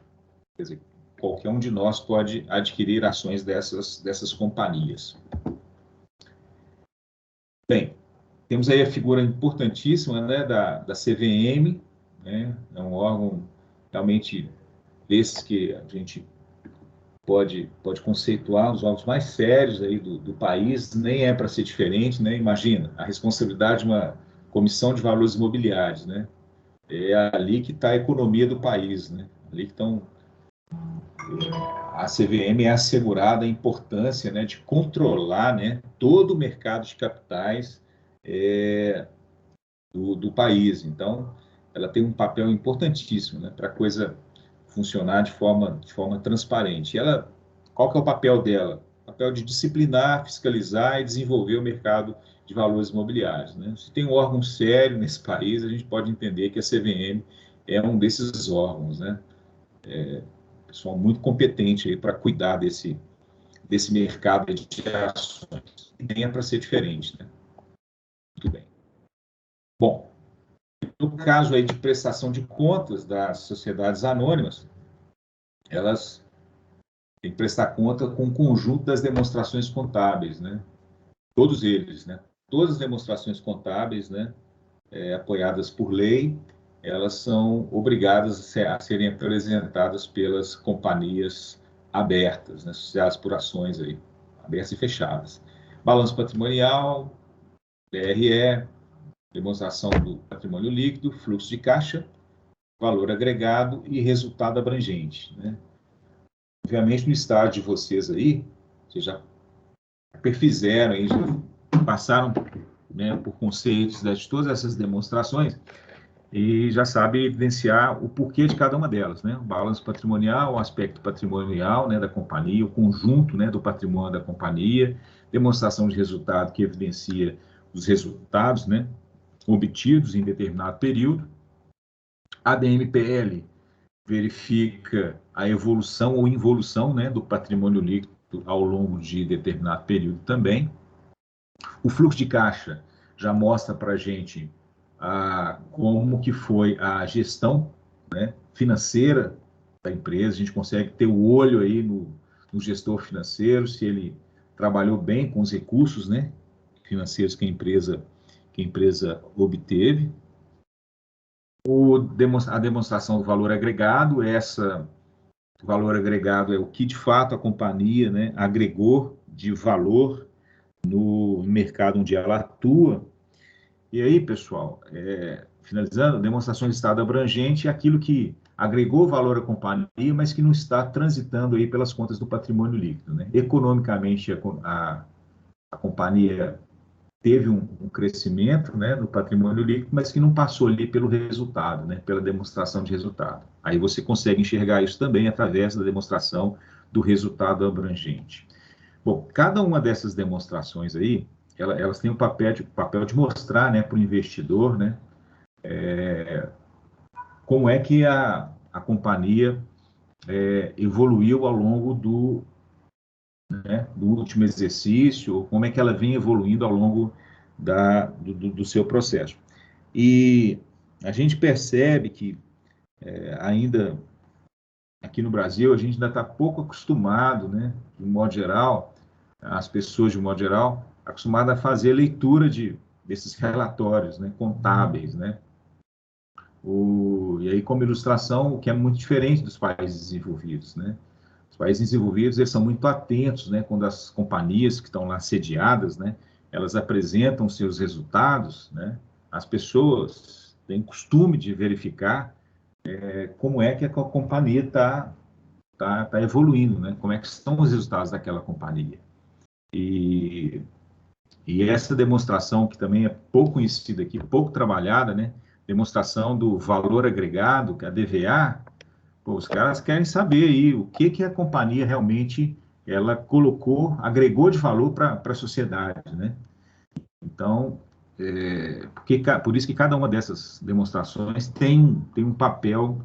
quer dizer, qualquer um de nós pode adquirir ações dessas companhias. Bem, Temos aí a figura importantíssima, né, da CVM, né, é um órgão realmente desses que a gente pode conceituar os órgãos mais sérios aí do país, nem é para ser diferente, né? Imagina, a responsabilidade de uma comissão de valores imobiliários, né? É ali que está a economia do país, né? Ali que estão... A CVM é assegurada a importância, né, de controlar, né, todo o mercado de capitais do país. Então, ela tem um papel importantíssimo, né, para a coisa funcionar de forma transparente. E ela, qual que é o papel dela? O papel de disciplinar, fiscalizar e desenvolver o mercado de valores imobiliários, né? Se tem um órgão sério nesse país, a gente pode entender que a CVM é um desses órgãos, né? Pessoal muito competente aí para cuidar desse mercado de ações. E nem é para ser diferente, né? Muito bem. Bom, no caso aí de prestação de contas das sociedades anônimas, elas têm que prestar conta com o conjunto das demonstrações contábeis, né? Todos eles, né? Todas as demonstrações contábeis, né, apoiadas por lei, elas são obrigadas a serem apresentadas pelas companhias abertas, né, associadas por ações aí, abertas e fechadas. Balanço patrimonial, BRE, demonstração do patrimônio líquido, fluxo de caixa, valor agregado e resultado abrangente, né? Obviamente, no estágio de vocês aí, vocês já perfizeram, aí, já passaram, né, por conceitos de todas essas demonstrações e já sabe evidenciar o porquê de cada uma delas, né? O balanço patrimonial, o aspecto patrimonial, né, da companhia, o conjunto, né, do patrimônio da companhia, demonstração de resultado que evidencia os resultados, né, obtidos em determinado período. A DMPL verifica a evolução ou involução, né, do patrimônio líquido ao longo de determinado período também. O fluxo de caixa já mostra para a gente como que foi a gestão, né, financeira da empresa. A gente consegue ter o olho aí no gestor financeiro, se ele trabalhou bem com os recursos, né, financeiros que a empresa obteve. A demonstração do valor agregado, o valor agregado é o que de fato a companhia, né, agregou de valor no mercado onde ela atua. E aí, pessoal, finalizando, demonstração de estado abrangente é aquilo que agregou valor à companhia, mas que não está transitando aí pelas contas do patrimônio líquido, né? Economicamente, a companhia teve um crescimento, né, no patrimônio líquido, mas que não passou ali pelo resultado, né, pela demonstração de resultado. Aí você consegue enxergar isso também através da demonstração do resultado abrangente. Bom, cada uma dessas demonstrações aí, elas têm o papel de mostrar, né, para o investidor, né, como é que a companhia evoluiu ao longo do último exercício, ou como é que ela vem evoluindo ao longo do seu processo. E a gente percebe que ainda aqui no Brasil, a gente ainda está pouco acostumado, né, de um modo geral, as pessoas, de um modo geral, acostumadas a fazer leitura desses relatórios, né, contábeis, né? E aí, como ilustração, o que é muito diferente dos países desenvolvidos, né? Os países desenvolvidos, eles são muito atentos, né, quando as companhias que estão lá sediadas, né, elas apresentam seus resultados, né? As pessoas têm costume de verificar como é que a companhia está evoluindo, né? Como é que estão os resultados daquela companhia. E essa demonstração, que também é pouco conhecida aqui, pouco trabalhada, né? Demonstração do valor agregado, que é a DVA, pô, os caras querem saber aí o que a companhia realmente ela colocou, agregou de valor para a sociedade, né? Então, por isso que cada uma dessas demonstrações tem um papel,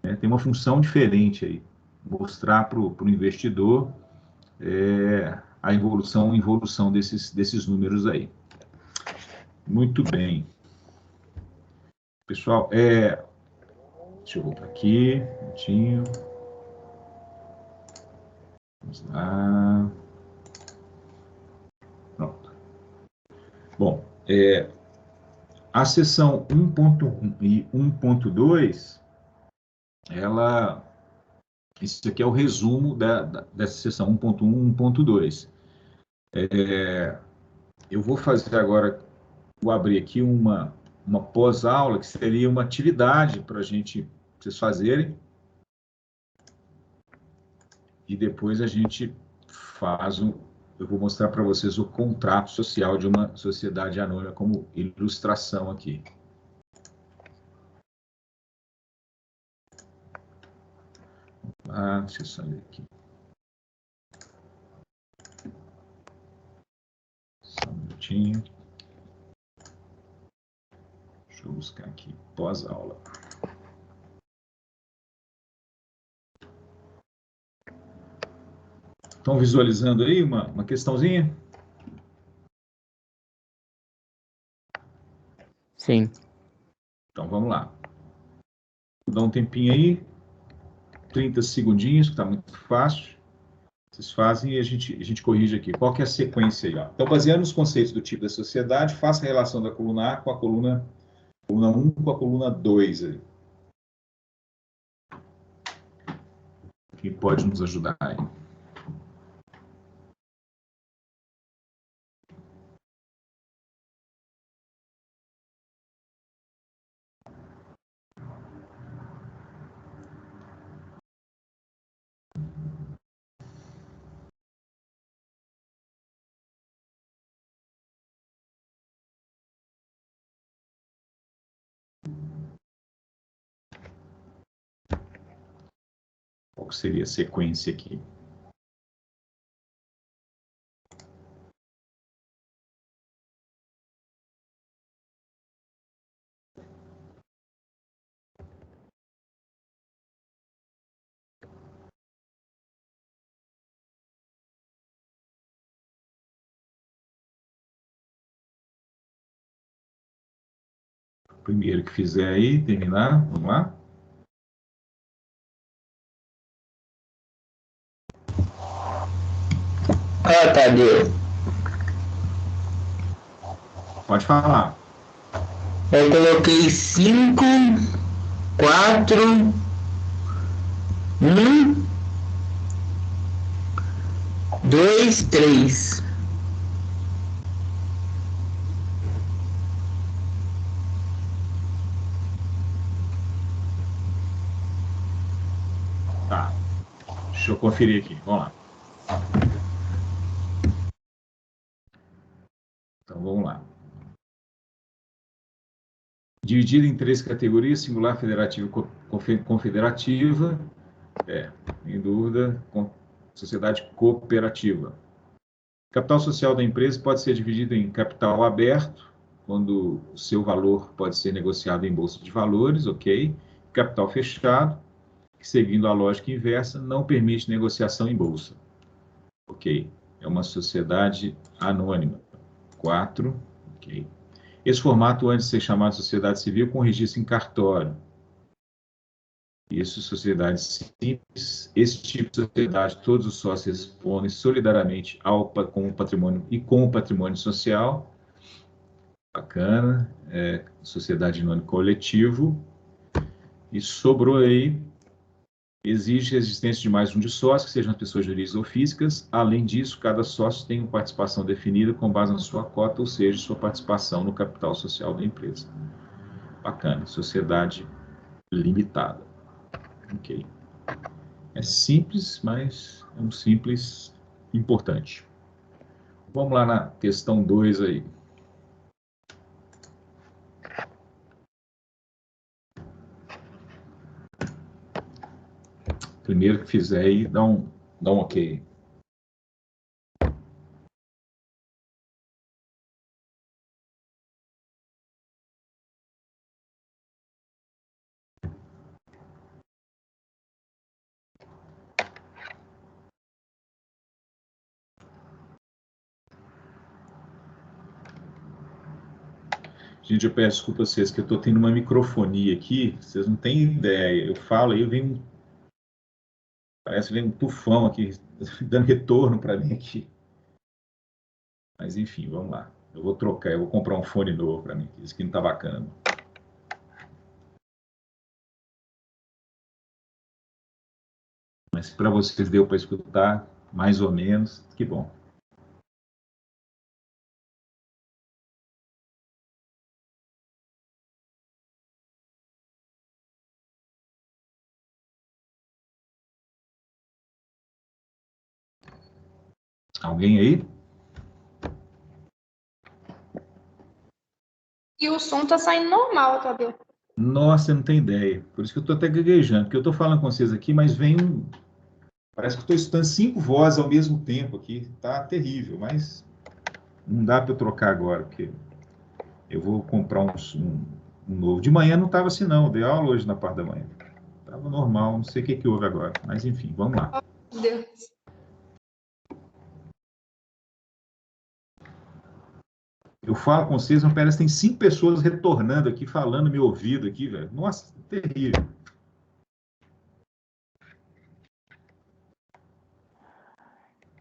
né, tem uma função diferente aí, mostrar para o investidor a involução desses números aí. Muito bem. Pessoal, deixa eu voltar aqui, um minutinho. Vamos lá. Pronto. Bom, A seção 1.1 e 1.2, isso aqui é o resumo dessa seção 1.1 e 1.2. Eu vou fazer agora, vou abrir aqui uma pós-aula, que seria uma atividade para vocês fazerem, e depois a gente eu vou mostrar para vocês o contrato social de uma sociedade anônima como ilustração aqui. Deixa eu sair aqui. Só um minutinho. Deixa eu buscar aqui, pós-aula. Estão visualizando aí uma questãozinha? Sim. Então, vamos lá. Vou dar um tempinho aí, 30 segundinhos, que está muito fácil. Vocês fazem e a gente corrige aqui. Qual que é a sequência aí? Ó? Então, baseado nos conceitos do tipo da sociedade, faça a relação da coluna A com a coluna 1 com a coluna 2 aí. Quem pode nos ajudar aí? Qual seria a sequência aqui? Primeiro que fizer aí, terminar, vamos lá? Tadeu. Pode falar. Eu coloquei 5, 4, 1, 2, 3. Tá. Deixa eu conferir aqui. Vamos lá. Então, vamos lá. Dividido em 3 categorias, singular, federativa e confederativa. Sem dúvida, sociedade cooperativa. Capital social da empresa pode ser dividido em capital aberto, quando o seu valor pode ser negociado em bolsa de valores, ok? Capital fechado, que, seguindo a lógica inversa, não permite negociação em bolsa, ok? É uma sociedade anônima. 4, ok? Esse formato, antes de ser chamado de sociedade civil, com registro em cartório. Isso, sociedade simples. Esse tipo de sociedade, todos os sócios respondem solidariamente com o patrimônio e com o patrimônio social. Bacana. Sociedade anônima coletivo. E sobrou aí, exige a existência de mais um de sócios, que sejam pessoas jurídicas ou físicas. Além disso, cada sócio tem uma participação definida com base na sua cota, ou seja, sua participação no capital social da empresa. Bacana. Sociedade limitada. Ok. É simples, mas é um simples importante. Vamos lá na questão 2 aí. Primeiro que fizer aí, dá um ok. Gente, eu peço desculpa a vocês, que eu estou tendo uma microfonia aqui, vocês não têm ideia. Eu falo aí, parece que vem um tufão aqui, dando retorno para mim aqui. Mas enfim, vamos lá. Eu vou trocar, eu vou comprar um fone novo para mim. Isso aqui não está bacana. Mas para vocês deu para escutar, mais ou menos, que bom. Alguém aí? E o som tá saindo normal, Tadeu. Nossa, não tem ideia. Por isso que eu estou até gaguejando, porque eu estou falando com vocês aqui, mas vem um. Parece que estou escutando 5 vozes ao mesmo tempo aqui. Tá terrível, mas não dá para eu trocar agora, porque eu vou comprar um novo. De manhã não estava assim, não. Eu dei aula hoje na parte da manhã. Estava normal, não sei o que houve agora. Mas enfim, vamos lá. Meu Deus. Eu falo com vocês, mas parece que tem 5 pessoas retornando aqui, falando no meu ouvido aqui, velho. Nossa, terrível.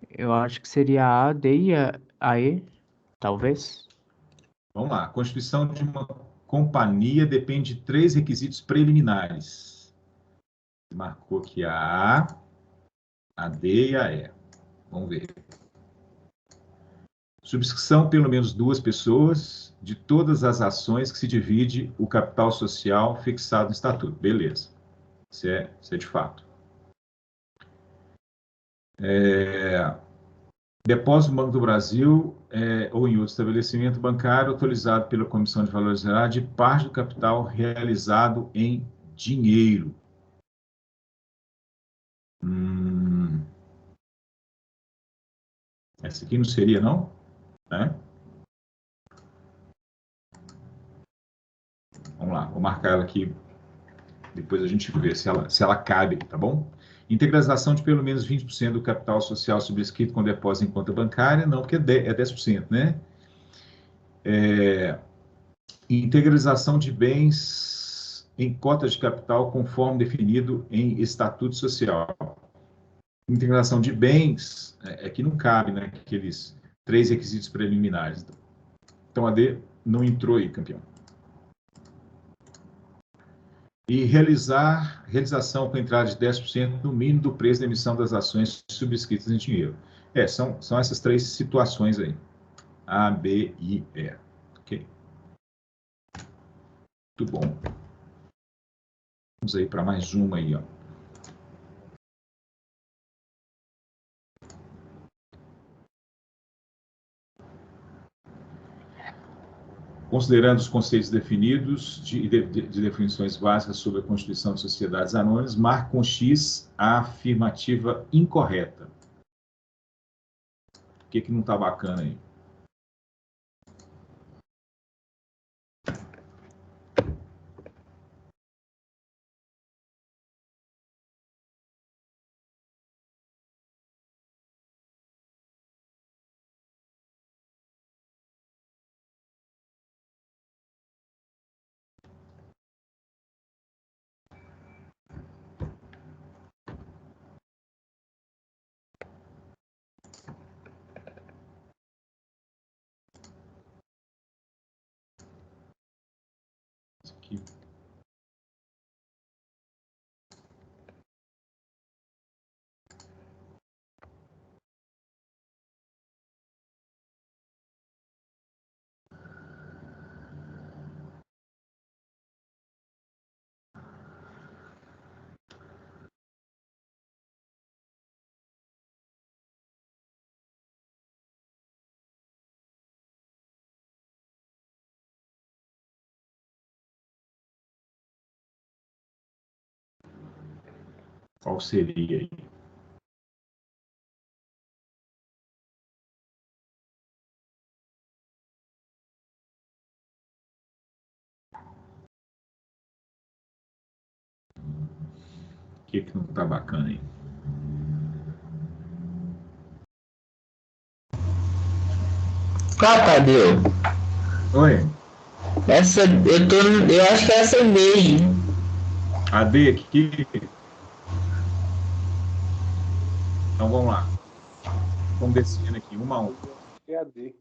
Eu acho que seria a D e a E, talvez. Vamos lá. A constituição de uma companhia depende de 3 requisitos preliminares. Marcou aqui a D e a E. Vamos ver. Subscrição pelo menos 2 pessoas de todas as ações que se divide o capital social fixado no estatuto. Beleza. Isso é de fato. Depósito no Banco do Brasil ou em outro estabelecimento bancário autorizado pela Comissão de Valores Gerais de parte do capital realizado em dinheiro. Essa aqui não seria, não? Né? Vamos lá, vou marcar ela aqui. Depois a gente vê se ela cabe, tá bom? Integralização de pelo menos 20% do capital social subscrito com depósito em conta bancária, não, porque é 10%, né? Integralização de bens em cotas de capital conforme definido em estatuto social. Integração de bens é que não cabe, né? Aqueles 3 requisitos preliminares. Então, a D não entrou aí, campeão. E realização com entrada de 10% no mínimo do preço da emissão das ações subscritas em dinheiro. São essas 3 situações aí. A, B e E. Ok? Muito bom. Vamos aí para mais uma aí, ó. Considerando os conceitos definidos de definições básicas sobre a constituição de sociedades anônimas, marque com X a afirmativa incorreta. O que não está bacana aí? Isso aqui. Qual seria aí? O que não está bacana aí? Tadeu. Oi, Eu acho que essa é mesmo. a D aqui. Então vamos lá. Vamos descendo aqui, uma a uma. É a D.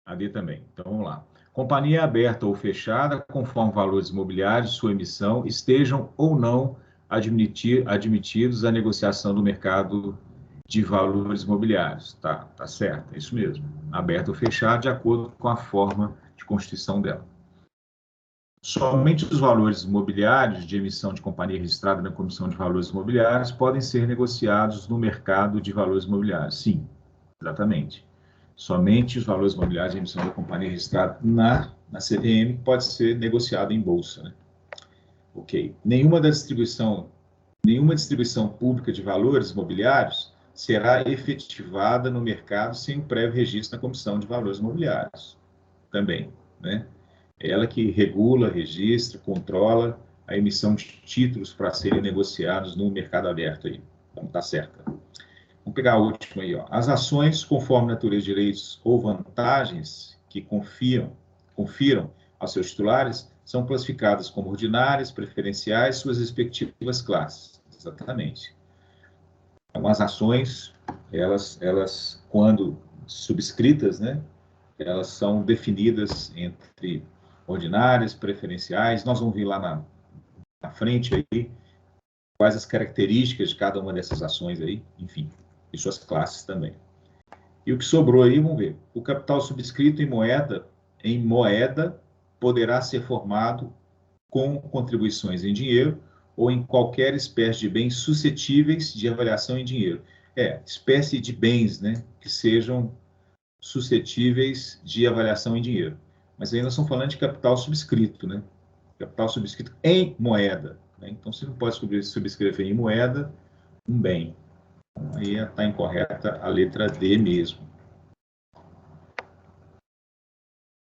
A D também. Então, vamos lá. Companhia aberta ou fechada, conforme valores imobiliários de sua emissão, estejam ou não admitidos à negociação do mercado de valores imobiliários. Tá certo, é isso mesmo. Aberta ou fechada, de acordo com a forma de constituição dela. Somente os valores imobiliários de emissão de companhia registrada na Comissão de Valores Imobiliários podem ser negociados no mercado de valores imobiliários. Sim, exatamente. Somente os valores imobiliários de emissão da companhia registrada na CVM pode ser negociado em bolsa, né? Ok. Nenhuma distribuição pública de valores imobiliários será efetivada no mercado sem prévio registro na Comissão de Valores Imobiliários. Também, né? Ela que regula, registra, controla a emissão de títulos para serem negociados no mercado aberto aí. Então, tá certo. Vamos pegar a última aí, ó. As ações, conforme natureza de direitos ou vantagens que confiram aos seus titulares, são classificadas como ordinárias, preferenciais, suas respectivas classes. Exatamente. Então, as ações, elas quando subscritas, né, elas são definidas entre ordinárias, preferenciais. Nós vamos ver lá na frente aí quais as características de cada uma dessas ações aí, enfim, e suas classes também. E o que sobrou aí, vamos ver. O capital subscrito em moeda poderá ser formado com contribuições em dinheiro ou em qualquer espécie de bens suscetíveis de avaliação em dinheiro. Espécie de bens, né, que sejam suscetíveis de avaliação em dinheiro. Mas aí nós estamos falando de capital subscrito, né? Capital subscrito em moeda, né? Então, você não pode subscrever em moeda um bem. Então, aí está incorreta a letra D mesmo.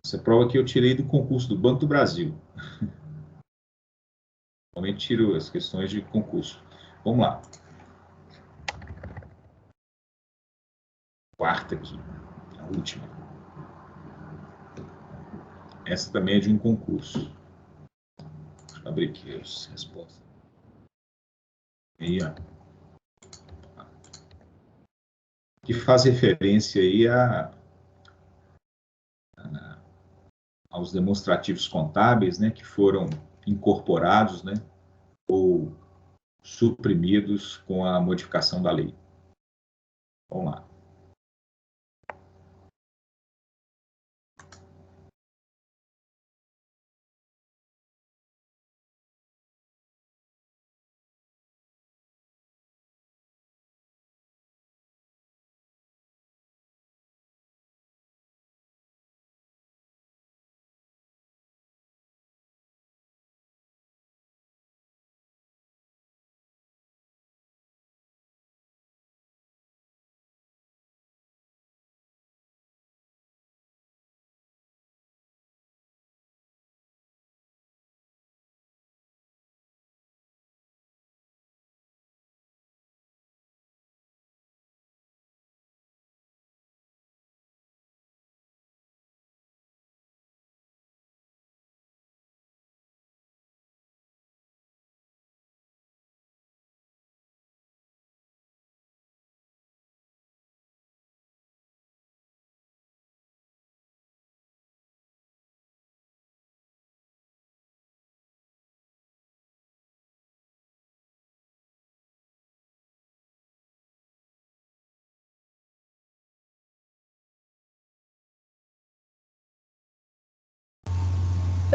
Essa prova que eu tirei do concurso do Banco do Brasil. Normalmente tiro as questões de concurso. Vamos lá. Quarta aqui, a última. Essa também é de um concurso. Deixa eu abrir aqui as respostas. Aí, ó. Que faz referência aí aos demonstrativos contábeis, né, que foram incorporados, né, ou suprimidos com a modificação da lei. Vamos lá.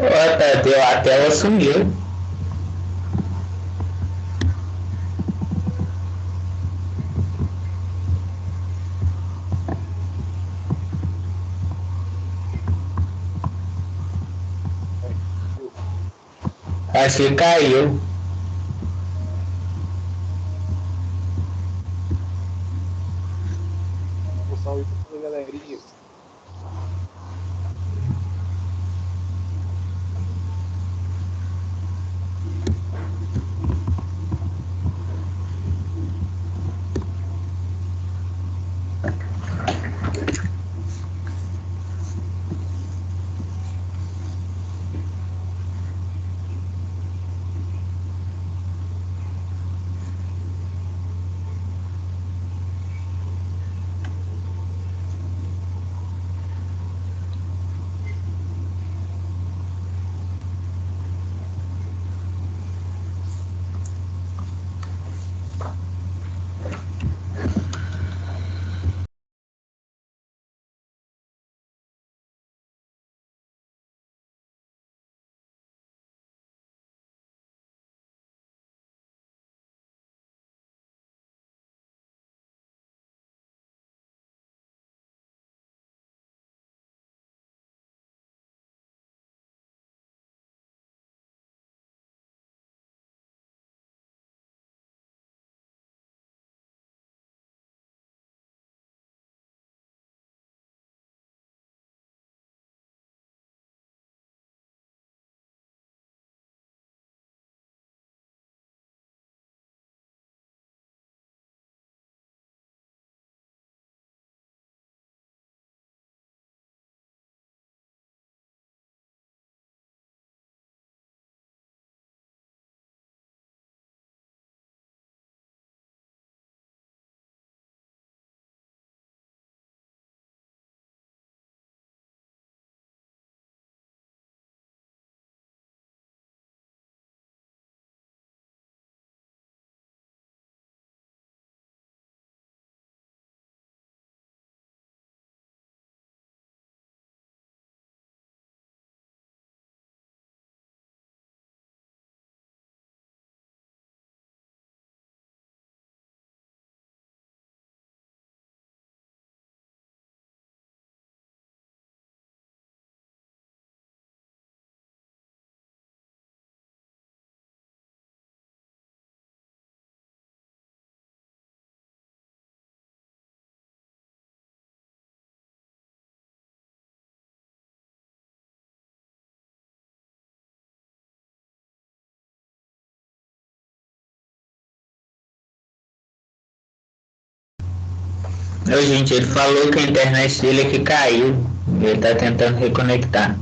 A tela sumiu. Acho que caiu. Vou salve pra galerinha. Ô, gente, ele falou que a internet dele aqui caiu. Ele tá tentando reconectar.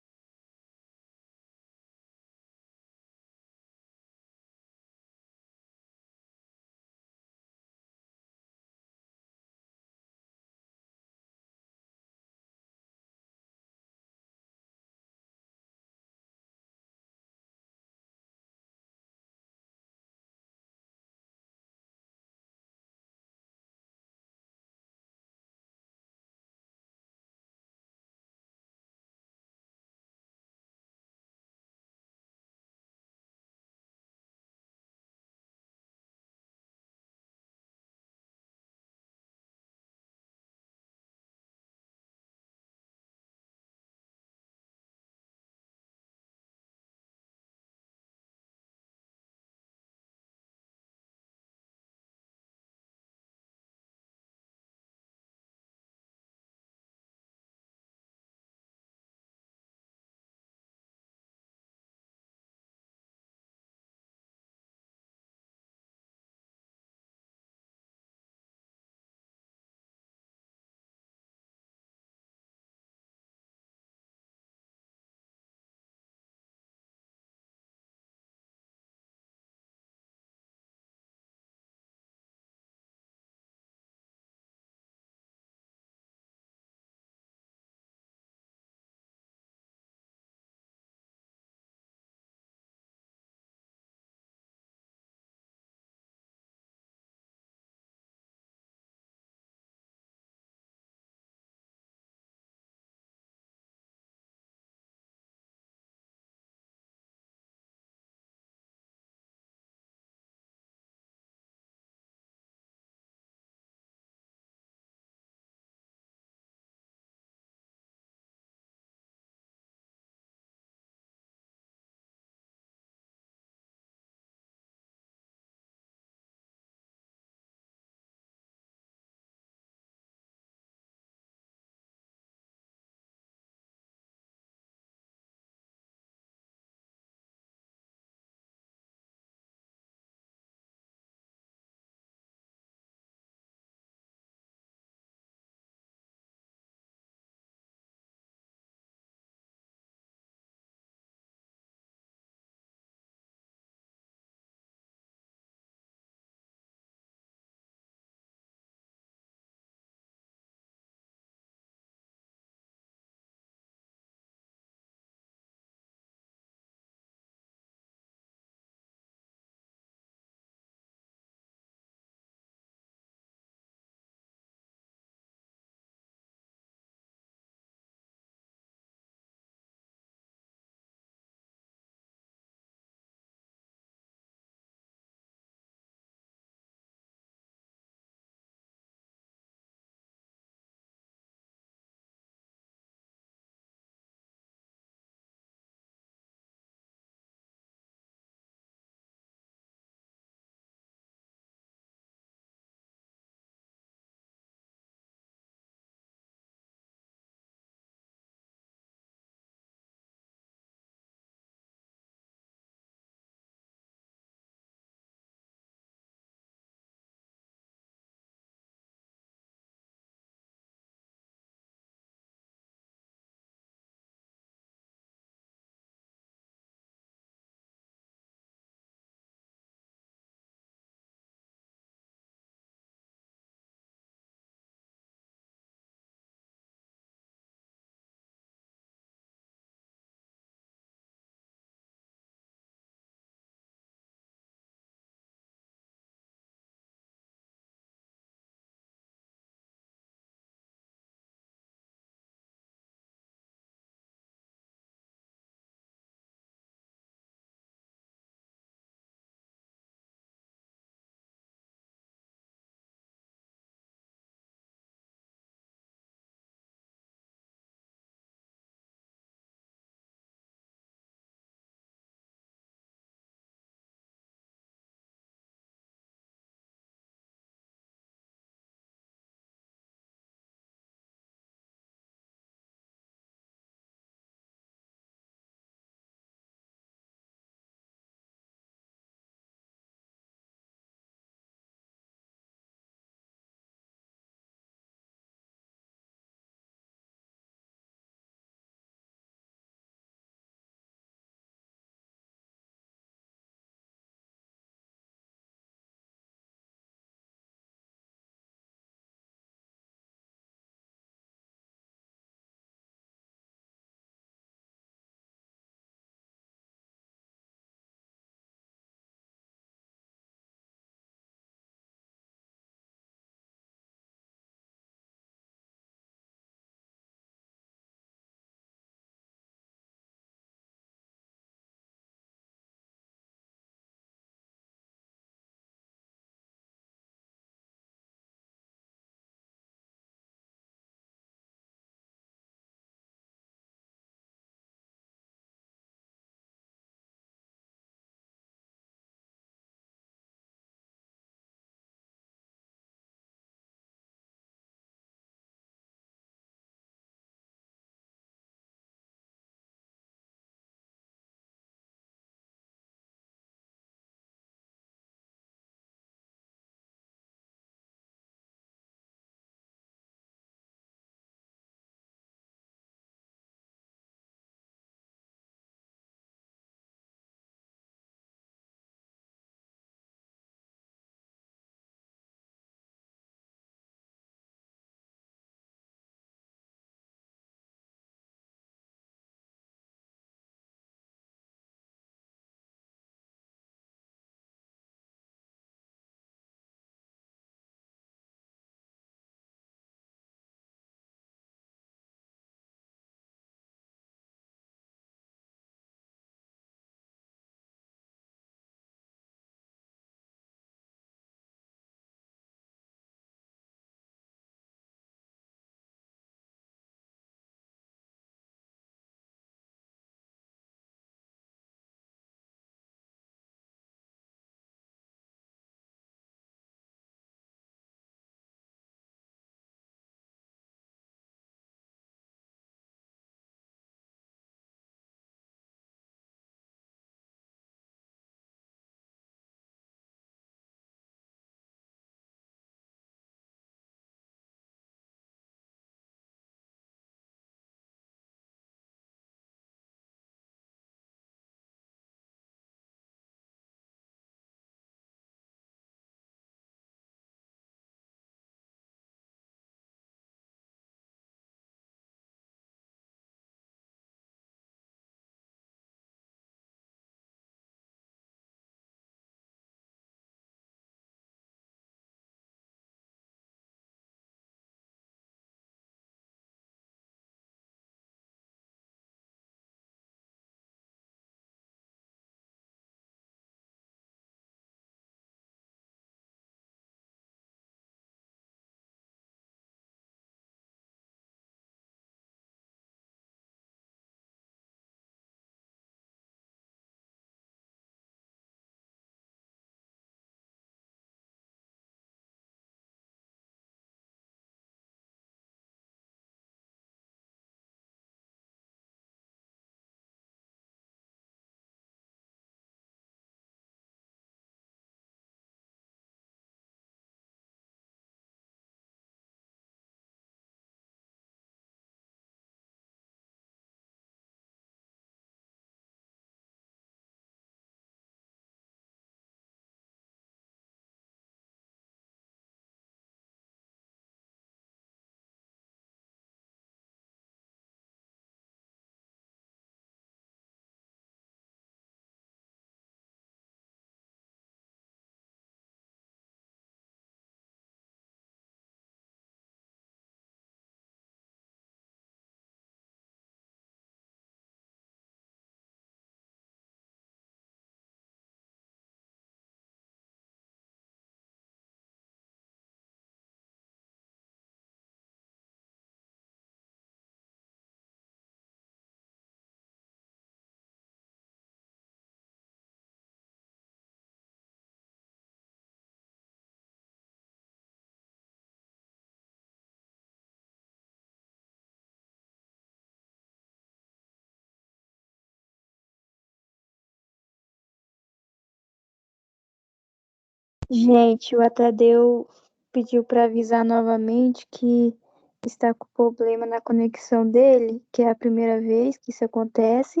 Gente, o Atadeu pediu para avisar novamente que está com problema na conexão dele, que é a primeira vez que isso acontece,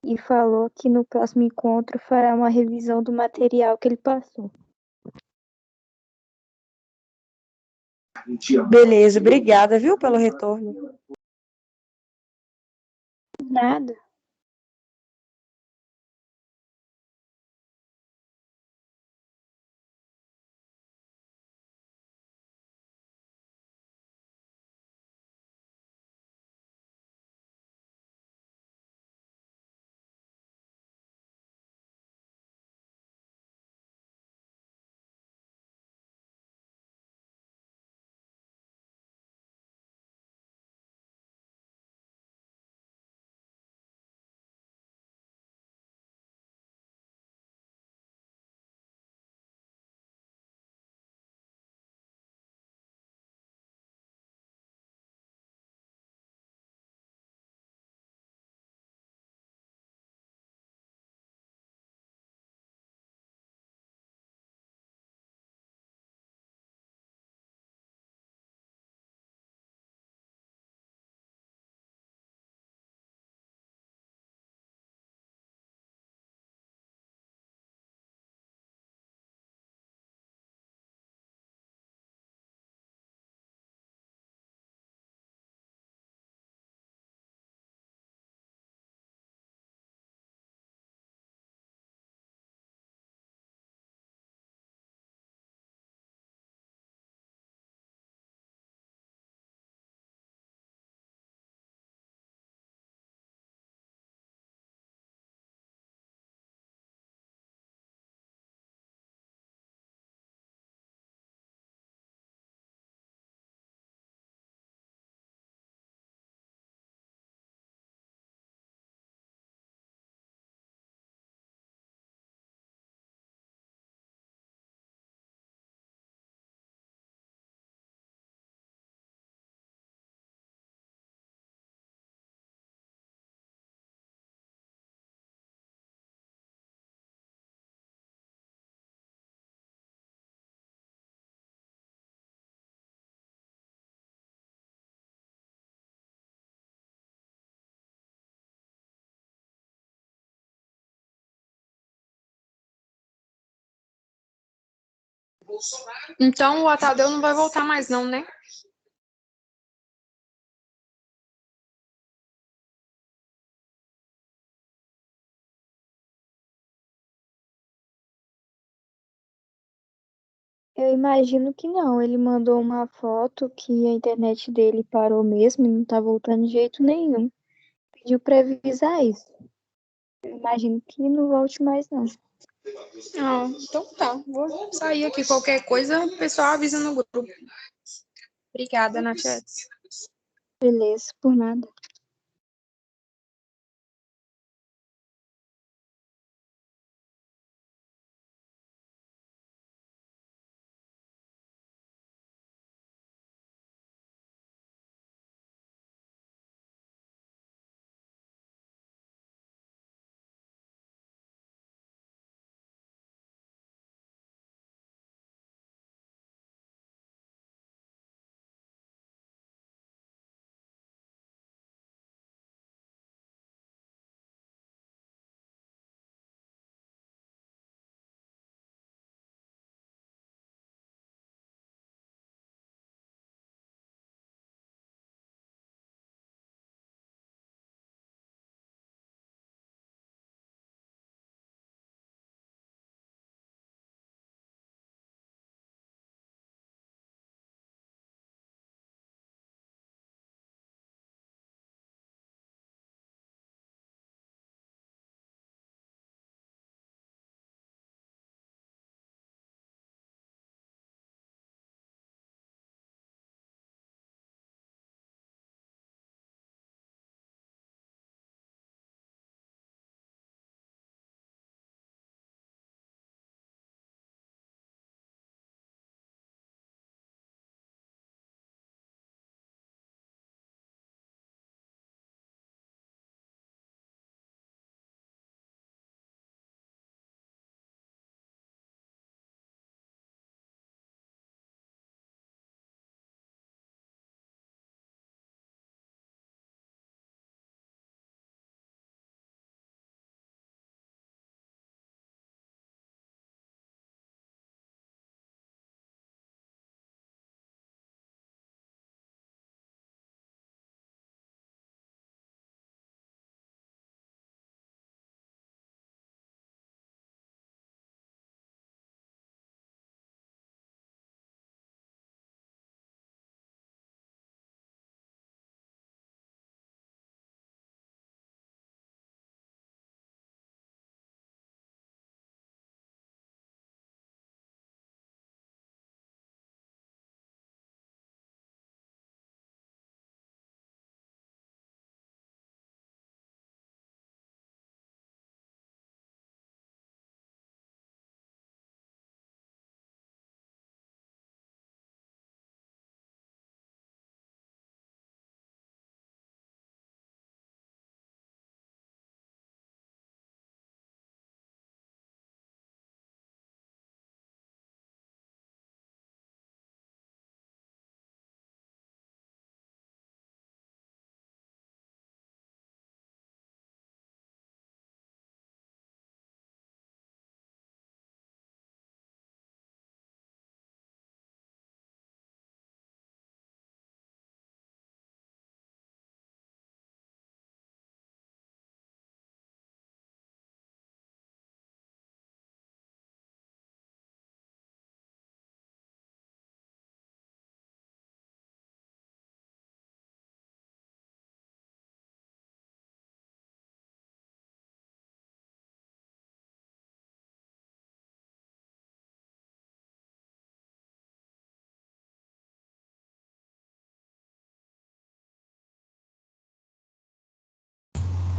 e falou que no próximo encontro fará uma revisão do material que ele passou. Beleza, obrigada, viu, pelo retorno. Nada. Então o Atadeu não vai voltar mais não, né? Eu imagino que não. Ele mandou uma foto que a internet dele parou mesmo e não tá voltando de jeito nenhum. Pediu para avisar isso. Eu imagino que não volte mais, não. Ah, então tá. Vou sair aqui. Qualquer coisa, o pessoal avisa no grupo. Obrigada, Natchez. Beleza, por nada.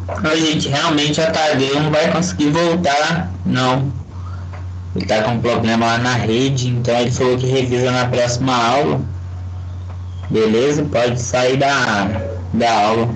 A gente realmente a Tadeu não vai conseguir voltar, não. Ele tá com um problema lá na rede, então ele falou que revisa na próxima aula. Beleza? Pode sair da aula.